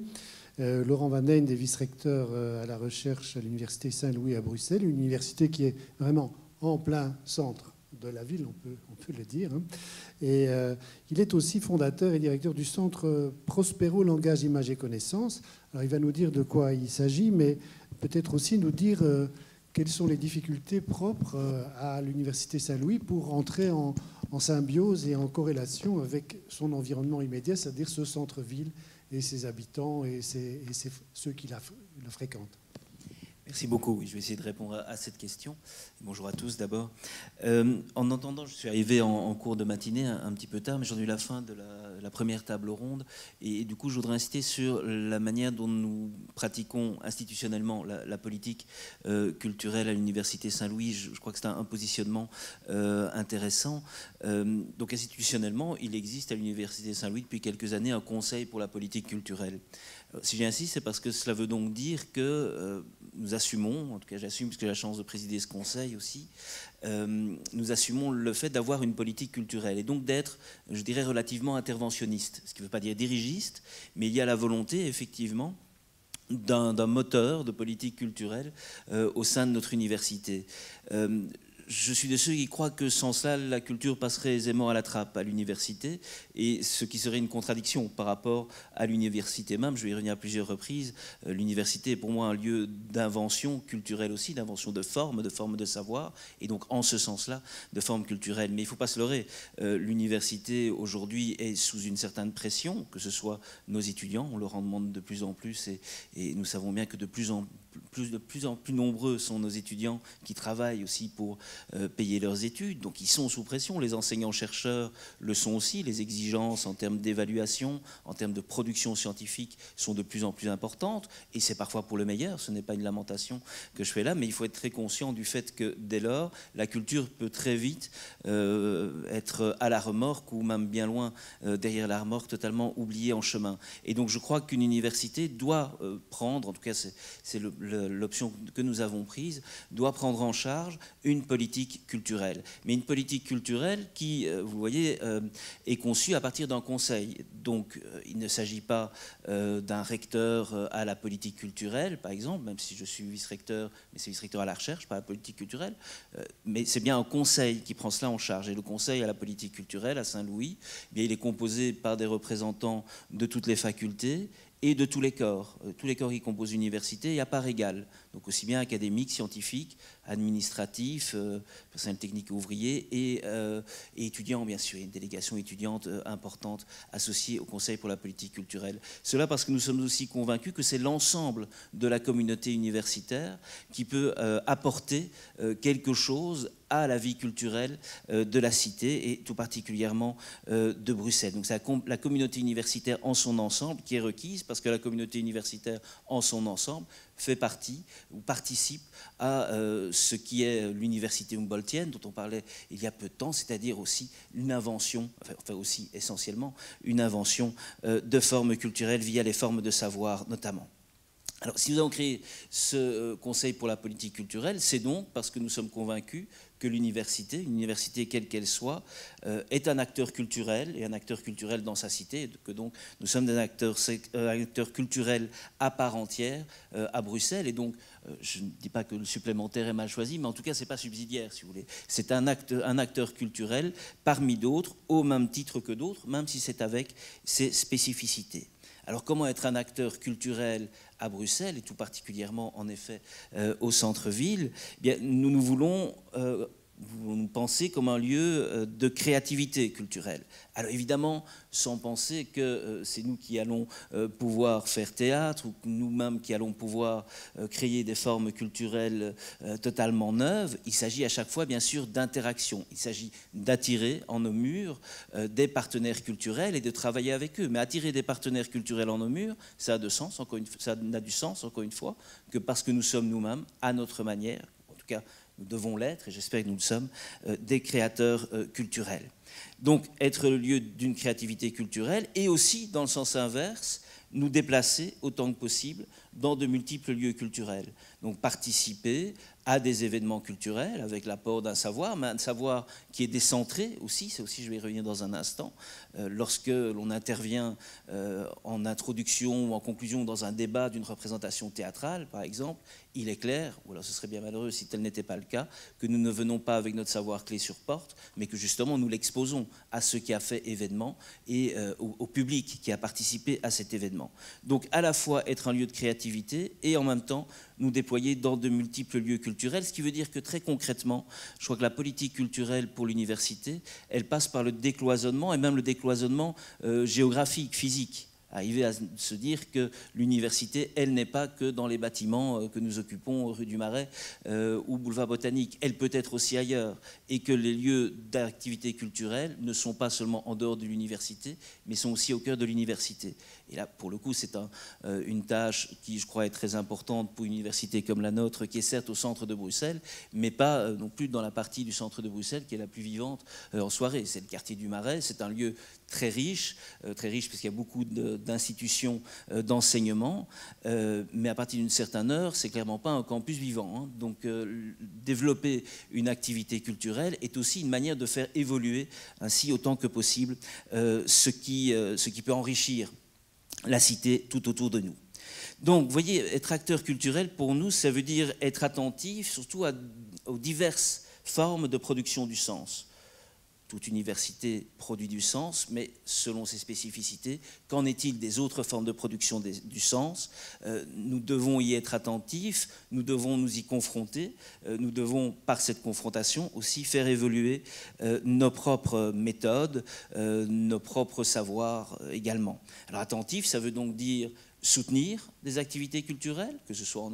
Laurent Van Eyne est vice-recteur à la recherche à l'Université Saint-Louis à Bruxelles, une université qui est vraiment en plein centre de la ville, on peut le dire. Et il est aussi fondateur et directeur du centre Prospero Langage, Images et Connaissances. Alors il va nous dire de quoi il s'agit, mais peut-être aussi nous dire quelles sont les difficultés propres à l'Université Saint-Louis pour entrer en symbiose et en corrélation avec son environnement immédiat, c'est-à-dire ce centre-ville et ses habitants et ceux qui la fréquentent. Merci beaucoup. Je vais essayer de répondre à cette question. Bonjour à tous d'abord. En entendant, je suis arrivé en cours de matinée un petit peu tard, mais j'en ai eu la fin de la première table ronde. Et du coup, je voudrais insister sur la manière dont nous pratiquons institutionnellement la politique culturelle à l'Université Saint-Louis. Je crois que c'est un positionnement intéressant. Donc institutionnellement, il existe à l'Université Saint-Louis depuis quelques années un conseil pour la politique culturelle. Si j'insiste, c'est parce que cela veut donc dire que nous assumons, en tout cas j'assume parce que j'ai la chance de présider ce conseil aussi, nous assumons le fait d'avoir une politique culturelle et donc d'être, je dirais, relativement interventionniste. Ce qui ne veut pas dire dirigiste, mais il y a la volonté, effectivement, d'un moteur de politique culturelle au sein de notre université. Je suis de ceux qui croient que sans cela, la culture passerait aisément à la trappe à l'université, et ce qui serait une contradiction par rapport à l'université même. Je vais y revenir à plusieurs reprises. L'université est pour moi un lieu d'invention culturelle aussi, d'invention de forme de savoir, et donc en ce sens-là, de forme culturelle. Mais il ne faut pas se leurrer. L'université aujourd'hui est sous une certaine pression, que ce soit nos étudiants, on leur en demande de plus en plus, et nous savons bien que de plus en plus nombreux sont nos étudiants qui travaillent aussi pour payer leurs études, donc ils sont sous pression. Les enseignants-chercheurs le sont aussi. Les exigences en termes d'évaluation, en termes de production scientifique sont de plus en plus importantes, et c'est parfois pour le meilleur. Ce n'est pas une lamentation que je fais là, mais il faut être très conscient du fait que dès lors, la culture peut très vite être à la remorque, ou même bien loin derrière la remorque, totalement oubliée en chemin. Et donc je crois qu'une université doit prendre, en tout cas c'est l'option que nous avons prise, doit prendre en charge une politique culturelle. Mais une politique culturelle qui, vous voyez, est conçue à partir d'un conseil. Donc il ne s'agit pas d'un recteur à la politique culturelle, par exemple, même si je suis vice-recteur, mais c'est vice-recteur à la recherche, pas à la politique culturelle, mais c'est bien un conseil qui prend cela en charge. Et le conseil à la politique culturelle à Saint-Louis, eh bien, il est composé par des représentants de toutes les facultés et de tous les corps qui composent l'université, et à part égale. donc aussi bien académiques, scientifiques, administratifs, personnel technique et ouvrier, et étudiants, bien sûr. Il y a une délégation étudiante importante associée au Conseil pour la politique culturelle. Cela parce que nous sommes aussi convaincus que c'est l'ensemble de la communauté universitaire qui peut apporter quelque chose à la vie culturelle de la cité et tout particulièrement de Bruxelles. Donc c'est la communauté universitaire en son ensemble qui est requise, parce que la communauté universitaire en son ensemble fait partie ou participe à ce qui est l'université humboldtienne dont on parlait il y a peu de temps, c'est-à-dire aussi une invention, enfin aussi essentiellement une invention de formes culturelles via les formes de savoir notamment. Alors, si nous avons créé ce Conseil pour la politique culturelle, c'est donc parce que nous sommes convaincus que l'université, une université quelle qu'elle soit, est un acteur culturel, et un acteur culturel dans sa cité, et que donc nous sommes des acteurs culturels à part entière à Bruxelles, et donc je ne dis pas que le supplémentaire est mal choisi, mais en tout cas, ce n'est pas subsidiaire, si vous voulez. C'est un acteur culturel parmi d'autres, au même titre que d'autres, même si c'est avec ses spécificités. Alors, comment être un acteur culturel à Bruxelles, et tout particulièrement, en effet, au centre-ville? Eh bien, nous voulons nous penser comme un lieu de créativité culturelle. Alors évidemment, sans penser que c'est nous qui allons pouvoir faire théâtre, ou nous-mêmes qui allons pouvoir créer des formes culturelles totalement neuves. Il s'agit à chaque fois, bien sûr, d'interaction. Il s'agit d'attirer en nos murs des partenaires culturels et de travailler avec eux. Mais attirer des partenaires culturels en nos murs, ça n'a du sens, encore une fois, que parce que nous sommes nous-mêmes, à notre manière, en tout cas, nous devons l'être, et j'espère que nous le sommes, des créateurs culturels. Donc, être le lieu d'une créativité culturelle, et aussi, dans le sens inverse, nous déplacer autant que possible dans de multiples lieux culturels. Donc, participer à des événements culturels avec l'apport d'un savoir, mais un savoir qui est décentré aussi, c'est aussi, je vais y revenir dans un instant, lorsque l'on intervient en introduction ou en conclusion dans un débat d'une représentation théâtrale, par exemple, il est clair, ou alors ce serait bien malheureux si tel n'était pas le cas, que nous ne venons pas avec notre savoir clé sur porte, mais que justement nous l'exposons à ce qui a fait événement et au public qui a participé à cet événement. Donc à la fois être un lieu de créativité et en même temps nous déployer dans de multiples lieux culturels, ce qui veut dire que très concrètement, je crois que la politique culturelle pour l'université, elle passe par le décloisonnement, et même le décloisonnement géographique, physique. Arriver à se dire que l'université, elle n'est pas que dans les bâtiments que nous occupons rue du Marais ou boulevard Botanique, elle peut être aussi ailleurs, et que les lieux d'activité culturelle ne sont pas seulement en dehors de l'université, mais sont aussi au cœur de l'université. Et là, pour le coup, c'est une tâche qui, je crois, est très importante pour une université comme la nôtre, qui est certes au centre de Bruxelles, mais pas non plus dans la partie du centre de Bruxelles qui est la plus vivante en soirée. C'est le quartier du Marais, c'est un lieu très riche puisqu'il y a beaucoup d'institutions d'enseignement, mais à partir d'une certaine heure, c'est clairement pas un campus vivant. Hein. Donc, développer une activité culturelle est aussi une manière de faire évoluer ainsi autant que possible ce qui peut enrichir la cité tout autour de nous. Donc, vous voyez, être acteur culturel, pour nous, ça veut dire être attentif surtout aux diverses formes de production du sens. Toute université produit du sens, mais selon ses spécificités, qu'en est-il des autres formes de production du sens? Nous devons y être attentifs, nous devons nous y confronter, nous devons, par cette confrontation, aussi faire évoluer nos propres méthodes, nos propres savoirs également. Alors attentif, ça veut donc dire soutenir des activités culturelles, que ce soit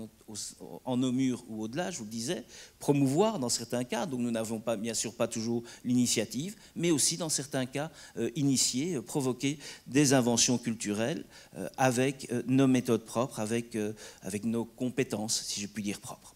en nos murs ou au-delà, je vous le disais, promouvoir dans certains cas, donc nous n'avons pas, bien sûr pas toujours l'initiative, mais aussi dans certains cas initier, provoquer des inventions culturelles avec nos méthodes propres, avec nos compétences, si je puis dire, propres.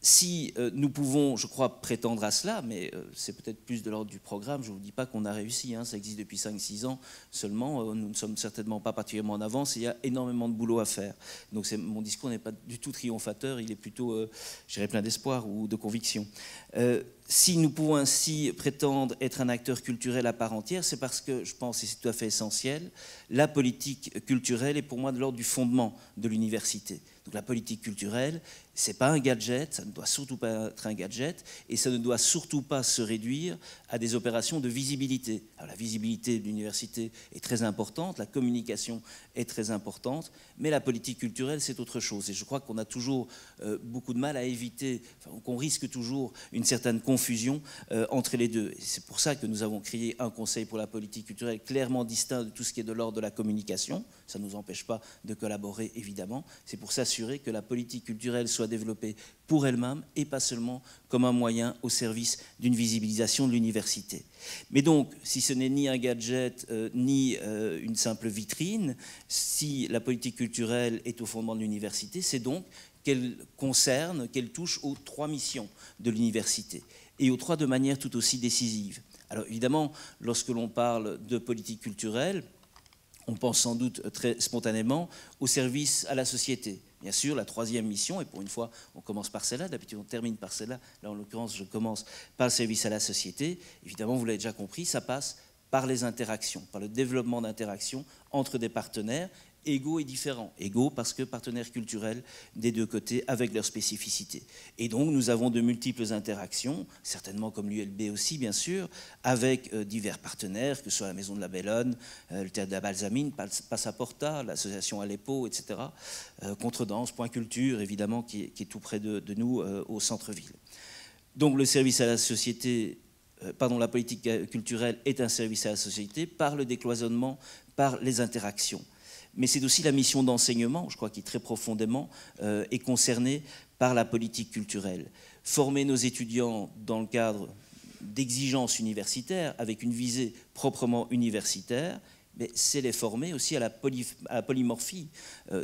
Si nous pouvons, je crois, prétendre à cela, mais c'est peut-être plus de l'ordre du programme, je ne vous dis pas qu'on a réussi, hein, ça existe depuis 5-6 ans seulement, nous ne sommes certainement pas particulièrement en avance, et il y a énormément de boulot à faire. Donc mon discours n'est pas du tout triomphateur, il est plutôt, je dirais, plein d'espoir ou de conviction. Si nous pouvons ainsi prétendre être un acteur culturel à part entière, c'est parce que, je pense, et c'est tout à fait essentiel, la politique culturelle est pour moi de l'ordre du fondement de l'université. Donc la politique culturelle, ce n'est pas un gadget, ça ne doit surtout pas être un gadget, et ça ne doit surtout pas se réduire à des opérations de visibilité. Alors la visibilité de l'université est très importante, la communication est très importante, mais la politique culturelle, c'est autre chose. Et je crois qu'on a toujours beaucoup de mal à éviter, enfin, qu'on risque toujours une certaine confusion entre les deux. Et c'est pour ça que nous avons créé un conseil pour la politique culturelle clairement distinct de tout ce qui est de l'ordre de la communication. Ça ne nous empêche pas de collaborer, évidemment. C'est pour s'assurer que la politique culturelle soit développée pour elle-même et pas seulement comme un moyen au service d'une visibilisation de l'université. Mais donc, si ce n'est ni un gadget, ni une simple vitrine, si la politique culturelle est au fondement de l'université, c'est donc qu'elle concerne, qu'elle touche aux 3 missions de l'université, et aux 3 de manière tout aussi décisive. Alors évidemment, lorsque l'on parle de politique culturelle, on pense sans doute très spontanément au service à la société. Bien sûr, la 3e mission, et pour une fois, on commence par celle-là, d'habitude on termine par celle-là, là en l'occurrence je commence par le service à la société. Évidemment, vous l'avez déjà compris, ça passe par les interactions, par le développement d'interactions entre des partenaires égaux et différents. Égaux parce que partenaires culturels des 2 côtés avec leurs spécificités. Et donc nous avons de multiples interactions, certainement comme l'ULB aussi bien sûr, avec divers partenaires, que ce soit la Maison de la Bellone, le Théâtre de la Balsamine, Passaporta, l'association Aleppo, etc. Contredanse, Point Culture évidemment qui est tout près de nous au centre-ville. Donc le service à la société, la politique culturelle est un service à la société par le décloisonnement, par les interactions. Mais c'est aussi la mission d'enseignement, je crois, qui très profondément est concernée par la politique culturelle. Former nos étudiants dans le cadre d'exigences universitaires, avec une visée proprement universitaire, c'est les former aussi à la polymorphie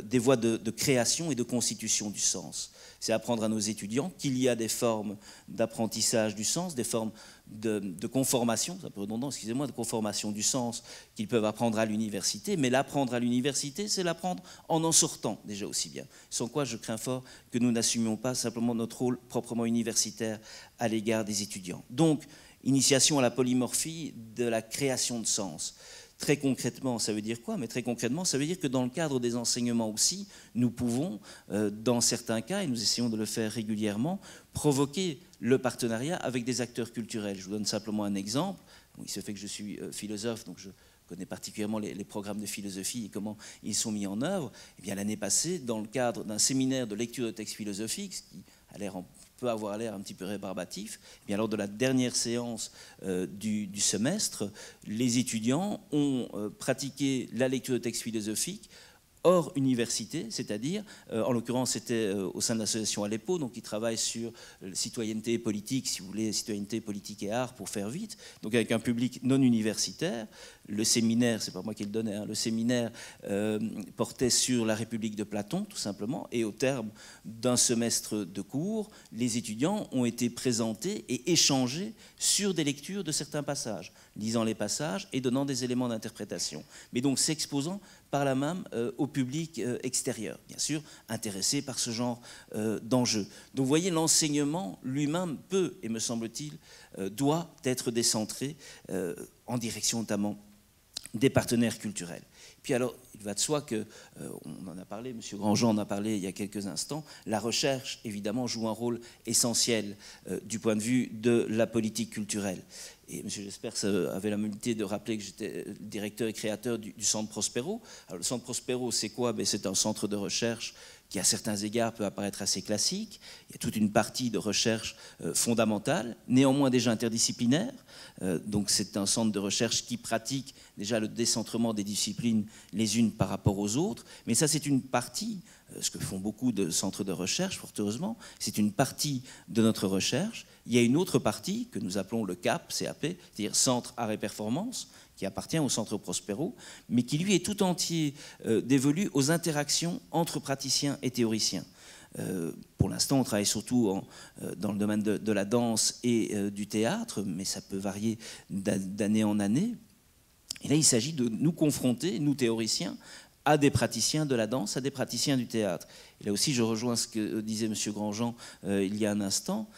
des voies de création et de constitution du sens. C'est apprendre à nos étudiants qu'il y a des formes d'apprentissage du sens, des formes de conformation, c'est un peu redondant, excusez-moi, de conformation du sens qu'ils peuvent apprendre à l'université, mais l'apprendre à l'université, c'est l'apprendre en sortant déjà aussi bien. Sans quoi, je crains fort que nous n'assumions pas simplement notre rôle proprement universitaire à l'égard des étudiants. Donc, initiation à la polymorphie de la création de sens. Très concrètement, ça veut dire quoi? Mais très concrètement, ça veut dire que dans le cadre des enseignements aussi, nous pouvons, dans certains cas, et nous essayons de le faire régulièrement, provoquer le partenariat avec des acteurs culturels. Je vous donne simplement un exemple. Bon, il se fait que je suis philosophe, donc je connais particulièrement les programmes de philosophie et comment ils sont mis en œuvre. Eh bien, l'année passée, dans le cadre d'un séminaire de lecture de textes philosophiques, ce qui a l'air peut avoir l'air un petit peu rébarbatif, eh bien, lors de la dernière séance du semestre, les étudiants ont pratiqué la lecture de textes philosophiques hors université, c'est-à-dire, en l'occurrence, c'était au sein de l'association Aleppo, donc qui travaille sur citoyenneté politique, si vous voulez, citoyenneté politique et art, pour faire vite, donc avec un public non universitaire. Le séminaire, c'est pas moi qui le donnais, hein, le séminaire portait sur la République de Platon, tout simplement, et au terme d'un semestre de cours, les étudiants ont été présentés et échangés sur des lectures de certains passages, lisant les passages et donnant des éléments d'interprétation, mais donc s'exposant par là même au public extérieur, bien sûr, intéressé par ce genre d'enjeux. Donc vous voyez, l'enseignement lui-même peut, et me semble-t-il, doit être décentré en direction notamment des partenaires culturels. Puis alors, il va de soi que, on en a parlé, M. Grandjean en a parlé il y a quelques instants, la recherche, évidemment, joue un rôle essentiel du point de vue de la politique culturelle. Et M. Jespers avait l'amabilité de rappeler que j'étais directeur et créateur du Centre Prospero. Alors, le Centre Prospero, c'est quoi? C'est un centre de recherche qui, à certains égards, peut apparaître assez classique. Il y a toute une partie de recherche fondamentale, néanmoins déjà interdisciplinaire. Donc c'est un centre de recherche qui pratique déjà le décentrement des disciplines les unes par rapport aux autres. Mais ça, c'est une partie, ce que font beaucoup de centres de recherche, fort heureusement, c'est une partie de notre recherche. Il y a une autre partie que nous appelons le CAP, c'est-à-dire Centre Art et Performance, qui appartient au Centre Prospero, mais qui lui est tout entier dévolu aux interactions entre praticiens et théoriciens. Pour l'instant, on travaille surtout dans le domaine de la danse et du théâtre, mais ça peut varier d'année en année. Et là, il s'agit de nous confronter, nous théoriciens, à des praticiens de la danse, à des praticiens du théâtre. Et là aussi, je rejoins ce que disait M. Grandjean il y a un instant.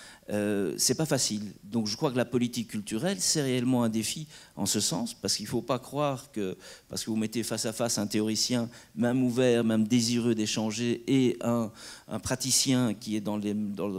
C'est pas facile. Donc je crois que la politique culturelle, c'est réellement un défi en ce sens, parce qu'il ne faut pas croire que, parce que vous mettez face à face un théoricien, même ouvert, même désireux d'échanger, et un praticien qui est dans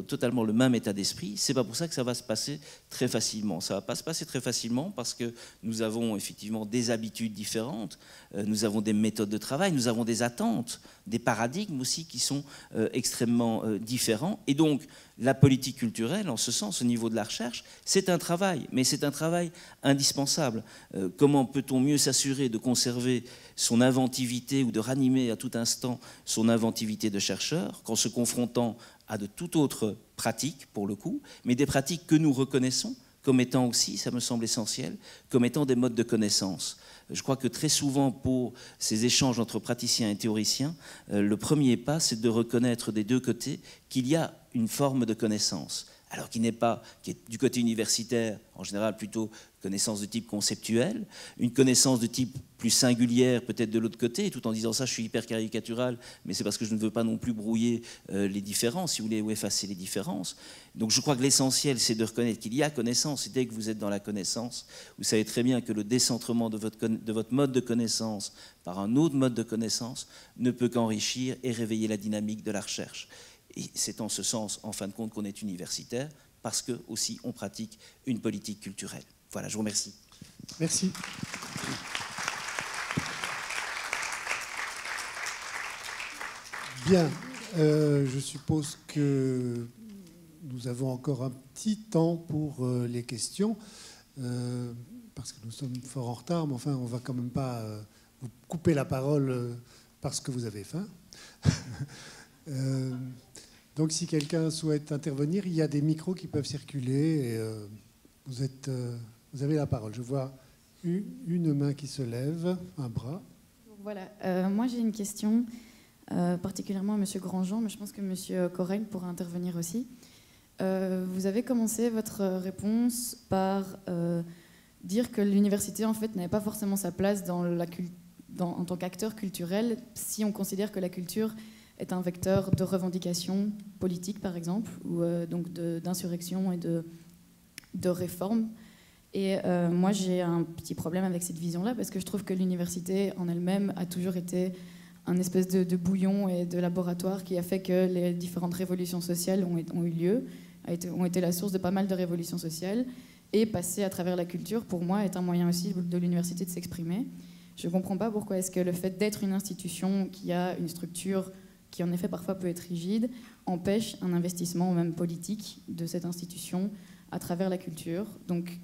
totalement le même état d'esprit, c'est pas pour ça que ça va se passer très facilement. Ça va pas se passer très facilement parce que nous avons effectivement des habitudes différentes, nous avons des méthodes de travail, nous avons des attentes, des paradigmes aussi qui sont extrêmement différents. Et donc, la politique culturelle, en ce sens, au niveau de la recherche, c'est un travail, mais c'est un travail indispensable. Comment peut-on mieux s'assurer de conserver son inventivité ou de ranimer à tout instant son inventivité de chercheur qu'en se confrontant à de toute autre pratique, pour le coup, mais des pratiques que nous reconnaissons comme étant aussi, ça me semble essentiel, comme étant des modes de connaissance. Je crois que très souvent, pour ces échanges entre praticiens et théoriciens, le premier pas, c'est de reconnaître des deux côtés qu'il y a une forme de connaissance. Alors qui est du côté universitaire, en général plutôt connaissance de type conceptuel, une connaissance de type plus singulière peut-être de l'autre côté, et tout en disant ça, je suis hyper caricatural, mais c'est parce que je ne veux pas non plus brouiller les différences, si vous voulez, ou effacer les différences. Donc je crois que l'essentiel, c'est de reconnaître qu'il y a connaissance, et dès que vous êtes dans la connaissance, vous savez très bien que le décentrement de votre mode de connaissance par un autre mode de connaissance ne peut qu'enrichir et réveiller la dynamique de la recherche. Et c'est en ce sens, en fin de compte, qu'on est universitaire, parce que aussi on pratique une politique culturelle. Voilà, je vous remercie. Merci. Bien, je suppose que nous avons encore un petit temps pour les questions, parce que nous sommes fort en retard, mais enfin, on ne va quand même pas vous couper la parole parce que vous avez faim. Donc si quelqu'un souhaite intervenir, il y a des micros qui peuvent circuler et vous avez la parole. Je vois une main qui se lève, un bras. Voilà, moi j'ai une question, particulièrement à M. Grandjean, mais je pense que M. Corrègne pourra intervenir aussi. Vous avez commencé votre réponse par dire que l'université en fait n'avait pas forcément sa place en tant qu'acteur culturel si on considère que la culture est un vecteur de revendication politique, par exemple, ou donc d'insurrection et de réforme. Et moi, j'ai un petit problème avec cette vision-là, parce que je trouve que l'université en elle-même a toujours été un espèce de bouillon et de laboratoire qui a fait que les différentes révolutions sociales ont eu lieu, ont été la source de pas mal de révolutions sociales, et passer à travers la culture, pour moi, est un moyen aussi de l'université de s'exprimer. Je ne comprends pas pourquoi est-ce que le fait d'être une institution qui a une structure qui en effet parfois peut être rigide, empêche un investissement même politique de cette institution à travers la culture. Donc,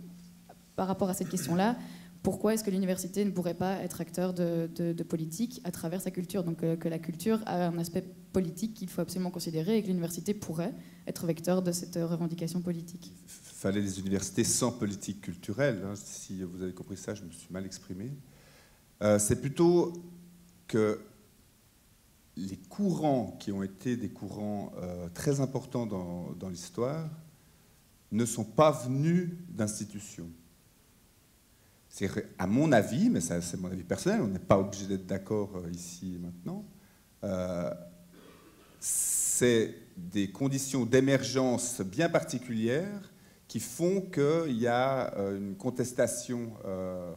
par rapport à cette question-là, pourquoi est-ce que l'université ne pourrait pas être acteur de politique à travers sa culture? Donc, que la culture a un aspect politique qu'il faut absolument considérer et que l'université pourrait être vecteur de cette revendication politique. Il fallait des universités sans politique culturelle. Hein. Si vous avez compris ça, je me suis mal exprimé. C'est plutôt que les courants qui ont été des courants très importants dans l'histoire ne sont pas venus d'institutions. C'est à mon avis, mais c'est mon avis personnel, on n'est pas obligé d'être d'accord ici et maintenant, c'est des conditions d'émergence bien particulières qui font qu'il y a une contestation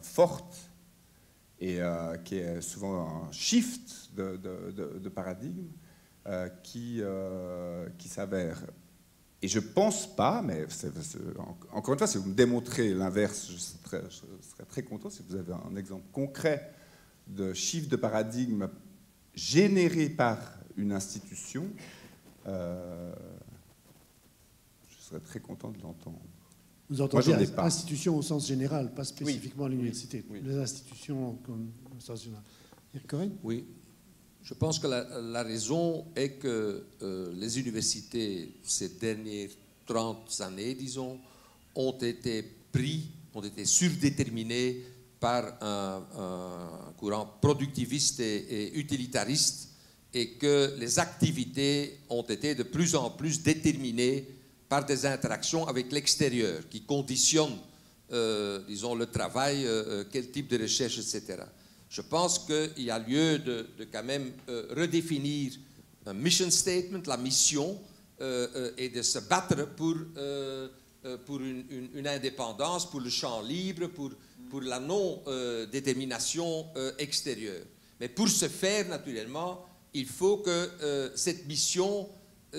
forte et qui est souvent un shift de paradigme qui s'avère. Et je ne pense pas, mais encore une fois, si vous me démontrez l'inverse, je serais très content si vous avez un exemple concret de shift de paradigme généré par une institution. Je serais très content de l'entendre. Vous entendez institution au sens général, pas spécifiquement à l'université. Oui. Les institutions comme au sens général. Correct ? Oui. Je pense que la raison est que les universités, ces dernières 30 années, disons, ont été surdéterminées par un courant productiviste et utilitariste, et que les activités ont été de plus en plus déterminées par des interactions avec l'extérieur, qui conditionnent, disons, le travail, quel type de recherche, etc. Je pense qu'il y a lieu de quand même redéfinir un mission statement, la mission, et de se battre pour une indépendance, pour le champ libre, pour la non-détermination extérieure. Mais pour ce faire, naturellement, il faut que cette mission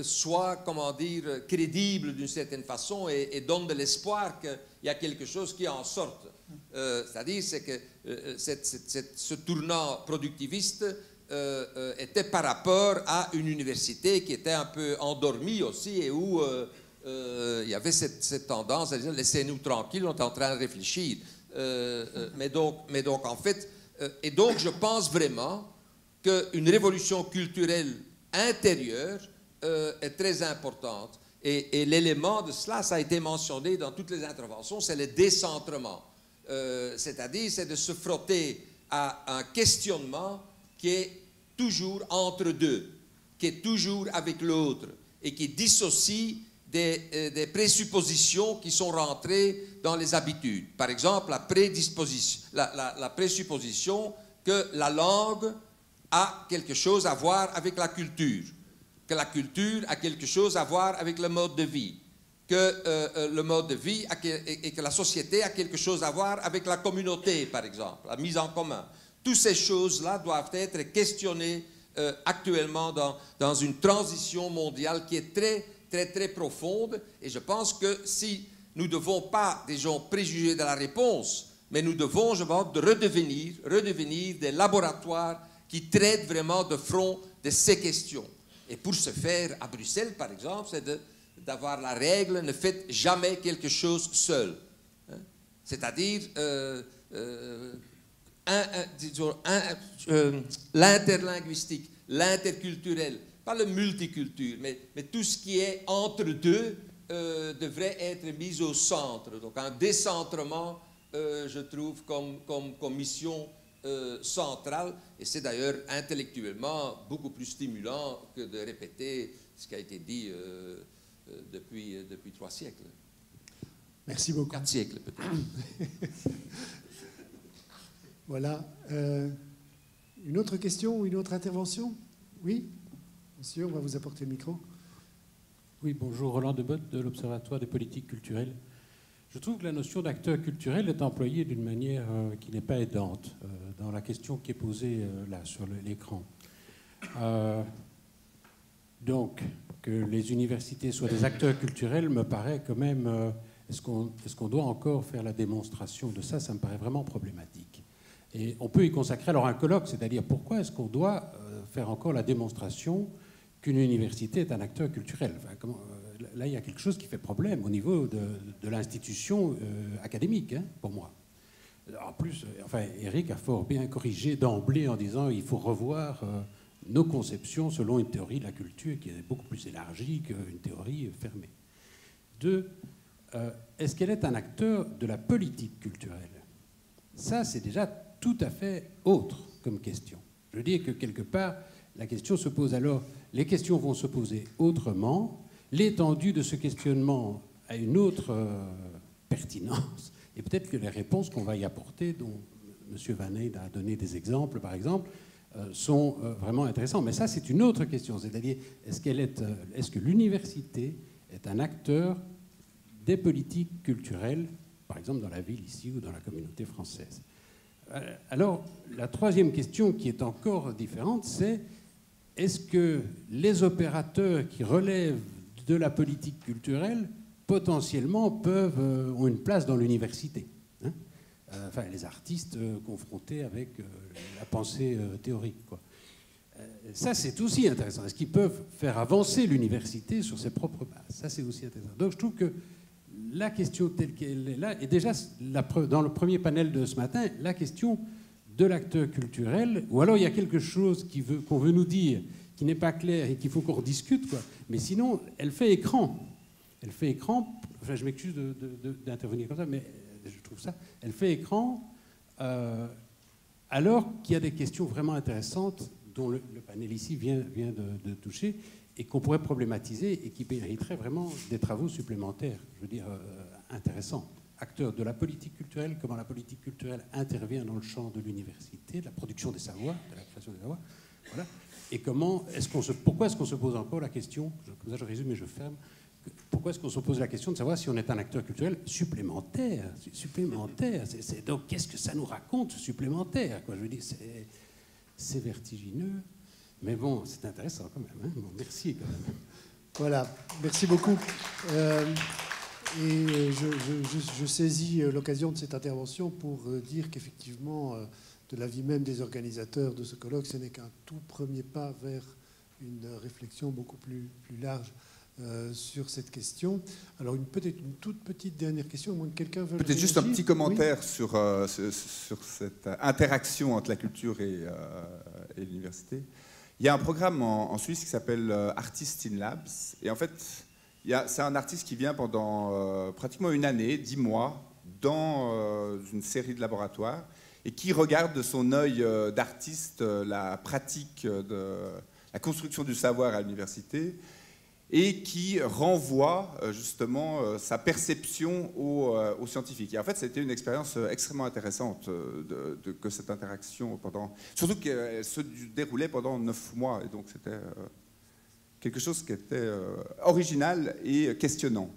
soit, comment dire, crédible d'une certaine façon et donne de l'espoir qu'il y a quelque chose qui en sorte. C'est-à-dire que ce tournant productiviste était par rapport à une université qui était un peu endormie aussi et où il y avait cette tendance à dire laissez-nous tranquilles, on est en train de réfléchir. Mais donc en fait, et donc je pense vraiment qu'une révolution culturelle intérieure est très importante. Et l'élément de cela, ça a été mentionné dans toutes les interventions, c'est le décentrement. C'est-à-dire, c'est de se frotter à un questionnement qui est toujours entre deux, qui est toujours avec l'autre, et qui dissocie des présuppositions qui sont rentrées dans les habitudes. Par exemple, la présupposition que la langue a quelque chose à voir avec la culture, que la culture a quelque chose à voir avec le mode de vie, que le mode de vie et que la société a quelque chose à voir avec la communauté, par exemple, la mise en commun. Toutes ces choses-là doivent être questionnées actuellement dans une transition mondiale qui est très, très, très profonde. Et je pense que si nous ne devons pas, déjà, préjuger de la réponse, mais nous devons, je pense, redevenir des laboratoires qui traitent vraiment de front de ces questions. Et pour ce faire, à Bruxelles, par exemple, c'est d'avoir la règle, ne faites jamais quelque chose seul. Hein? C'est-à-dire l'interlinguistique, l'interculturel, pas le multiculture, mais tout ce qui est entre deux devrait être mis au centre. Donc un décentrement, je trouve, comme mission centrale, et c'est d'ailleurs intellectuellement beaucoup plus stimulant que de répéter ce qui a été dit depuis 3 siècles. Merci beaucoup. 4 siècles peut-être. Voilà. Une autre question ou une autre intervention? Oui, monsieur, on va vous apporter le micro. Oui, bonjour, Roland Debotte de l'Observatoire des politiques culturelles. Je trouve que la notion d'acteur culturel est employée d'une manière qui n'est pas aidante dans la question qui est posée là sur l'écran. Donc, que les universités soient des acteurs culturels me paraît quand même... Est-ce qu'on doit encore faire la démonstration de ça? Ça me paraît vraiment problématique. Et on peut y consacrer alors un colloque, c'est-à-dire pourquoi est-ce qu'on doit faire encore la démonstration qu'une université est un acteur culturel? Enfin, là, il y a quelque chose qui fait problème au niveau de l'institution académique, hein, pour moi. En plus, enfin, Eric a fort bien corrigé d'emblée en disant qu'il faut revoir nos conceptions selon une théorie de la culture qui est beaucoup plus élargie qu'une théorie fermée. 2, est-ce qu'elle est un acteur de la politique culturelle? Ça, c'est déjà tout à fait autre comme question. Je veux dire que quelque part, la question se pose alors, les questions vont se poser autrement, l'étendue de ce questionnement a une autre pertinence, et peut-être que les réponses qu'on va y apporter, dont M. Van Eyde a donné des exemples, par exemple, sont vraiment intéressantes. Mais ça, c'est une autre question, c'est-à-dire, est-ce que l'université est un acteur des politiques culturelles, par exemple dans la ville ici ou dans la communauté française? Alors, la troisième question qui est encore différente, c'est est-ce que les opérateurs qui relèvent de la politique culturelle, potentiellement, ont une place dans l'université, hein? Enfin, les artistes confrontés avec la pensée théorique, quoi. Ça, c'est aussi intéressant. Est-ce qu'ils peuvent faire avancer l'université sur ses propres bases? Ça, c'est aussi intéressant. Donc, je trouve que la question telle qu'elle est là, et déjà dans le premier panel de ce matin, la question de l'acteur culturel, ou alors il y a quelque chose qu'on veut nous dire qui n'est pas clair et qu'il faut qu'on rediscute, quoi. Mais sinon, elle fait écran. Elle fait écran, enfin je m'excuse d'intervenir comme ça, mais je trouve ça, elle fait écran alors qu'il y a des questions vraiment intéressantes dont le panel ici vient de toucher, et qu'on pourrait problématiser et qui mériteraient vraiment des travaux supplémentaires, je veux dire, intéressants. Acteurs de la politique culturelle, comment la politique culturelle intervient dans le champ de l'université, de la production des savoirs, de la création des savoirs, Voilà. Et pourquoi est-ce qu'on se pose encore la question, comme ça je résume et je ferme, pourquoi est-ce qu'on se pose la question de savoir si on est un acteur culturel supplémentaire, donc qu'est-ce que ça nous raconte supplémentaire, quoi. Je veux dire, c'est vertigineux, mais bon, c'est intéressant quand même, hein. Bon, merci quand même. Voilà, merci beaucoup. Et je saisis l'occasion de cette intervention pour dire qu'effectivement, de l'avis même des organisateurs de ce colloque, ce n'est qu'un tout premier pas vers une réflexion beaucoup plus large sur cette question. Alors, peut-être une toute petite dernière question, à moins que quelqu'un veuille... Peut-être juste un petit commentaire oui. sur cette interaction entre la culture et l'université. Il y a un programme en Suisse qui s'appelle Artists in Labs. Et en fait, c'est un artiste qui vient pendant pratiquement une année, 10 mois, dans une série de laboratoires et qui regarde de son œil d'artiste la pratique de la construction du savoir à l'université et qui renvoie justement sa perception aux scientifiques. Et en fait, c'était une expérience extrêmement intéressante que cette interaction surtout qu'elle se déroulait pendant 9 mois. Et donc, c'était quelque chose qui était original et questionnant.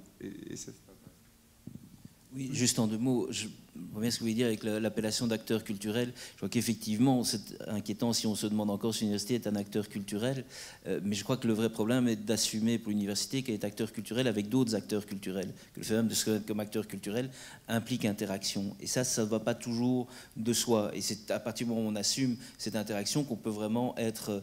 Oui, juste en 2 mots, je vois bien ce que vous voulez dire avec l'appellation d'acteur culturel. Je crois qu'effectivement, c'est inquiétant si on se demande encore si l'université est un acteur culturel, mais je crois que le vrai problème est d'assumer pour l'université qu'elle est acteur culturel avec d'autres acteurs culturels, que le phénomène de se connaître comme acteur culturel implique interaction. Et ça ne va pas toujours de soi. Et c'est à partir du moment où on assume cette interaction qu'on peut vraiment être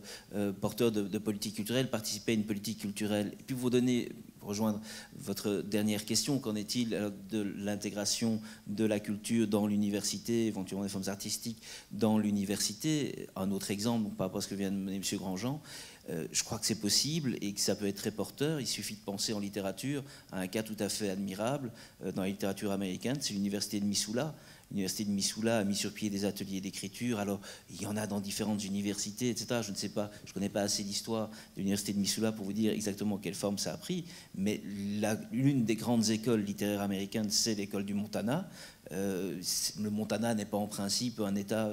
porteur de politique culturelle, participer à une politique culturelle. Et puis vous donnez... rejoindre votre dernière question, qu'en est-il de l'intégration de la culture dans l'université, éventuellement des formes artistiques dans l'université? Un autre exemple, par rapport à ce que vient de mener M. Grandjean, je crois que c'est possible et que ça peut être très porteur. Il suffit de penser en littérature à un cas tout à fait admirable dans la littérature américaine, c'est l'université de Missoula. L'université de Missoula a mis sur pied des ateliers d'écriture. Alors, il y en a dans différentes universités, etc. Je ne sais pas, je ne connais pas assez l'histoire de l'université de Missoula pour vous dire exactement quelle forme ça a pris. Mais l'une des grandes écoles littéraires américaines, c'est l'école du Montana. Le Montana n'est pas en principe un état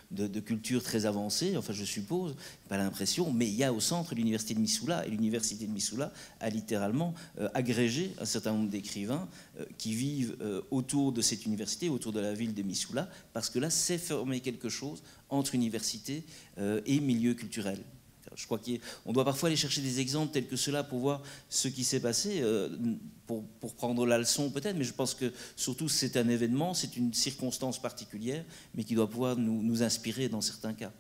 de culture très avancé, enfin je suppose, pas l'impression, mais il y a au centre l'université de Missoula, et l'université de Missoula a littéralement agrégé un certain nombre d'écrivains qui vivent autour de cette université, autour de la ville de Missoula, parce que là c'est formé quelque chose entre université et milieu culturel. Je crois qu'on doit parfois aller chercher des exemples tels que cela pour voir ce qui s'est passé, pour prendre la leçon peut-être, mais je pense que surtout c'est un événement, c'est une circonstance particulière, mais qui doit pouvoir nous inspirer dans certains cas.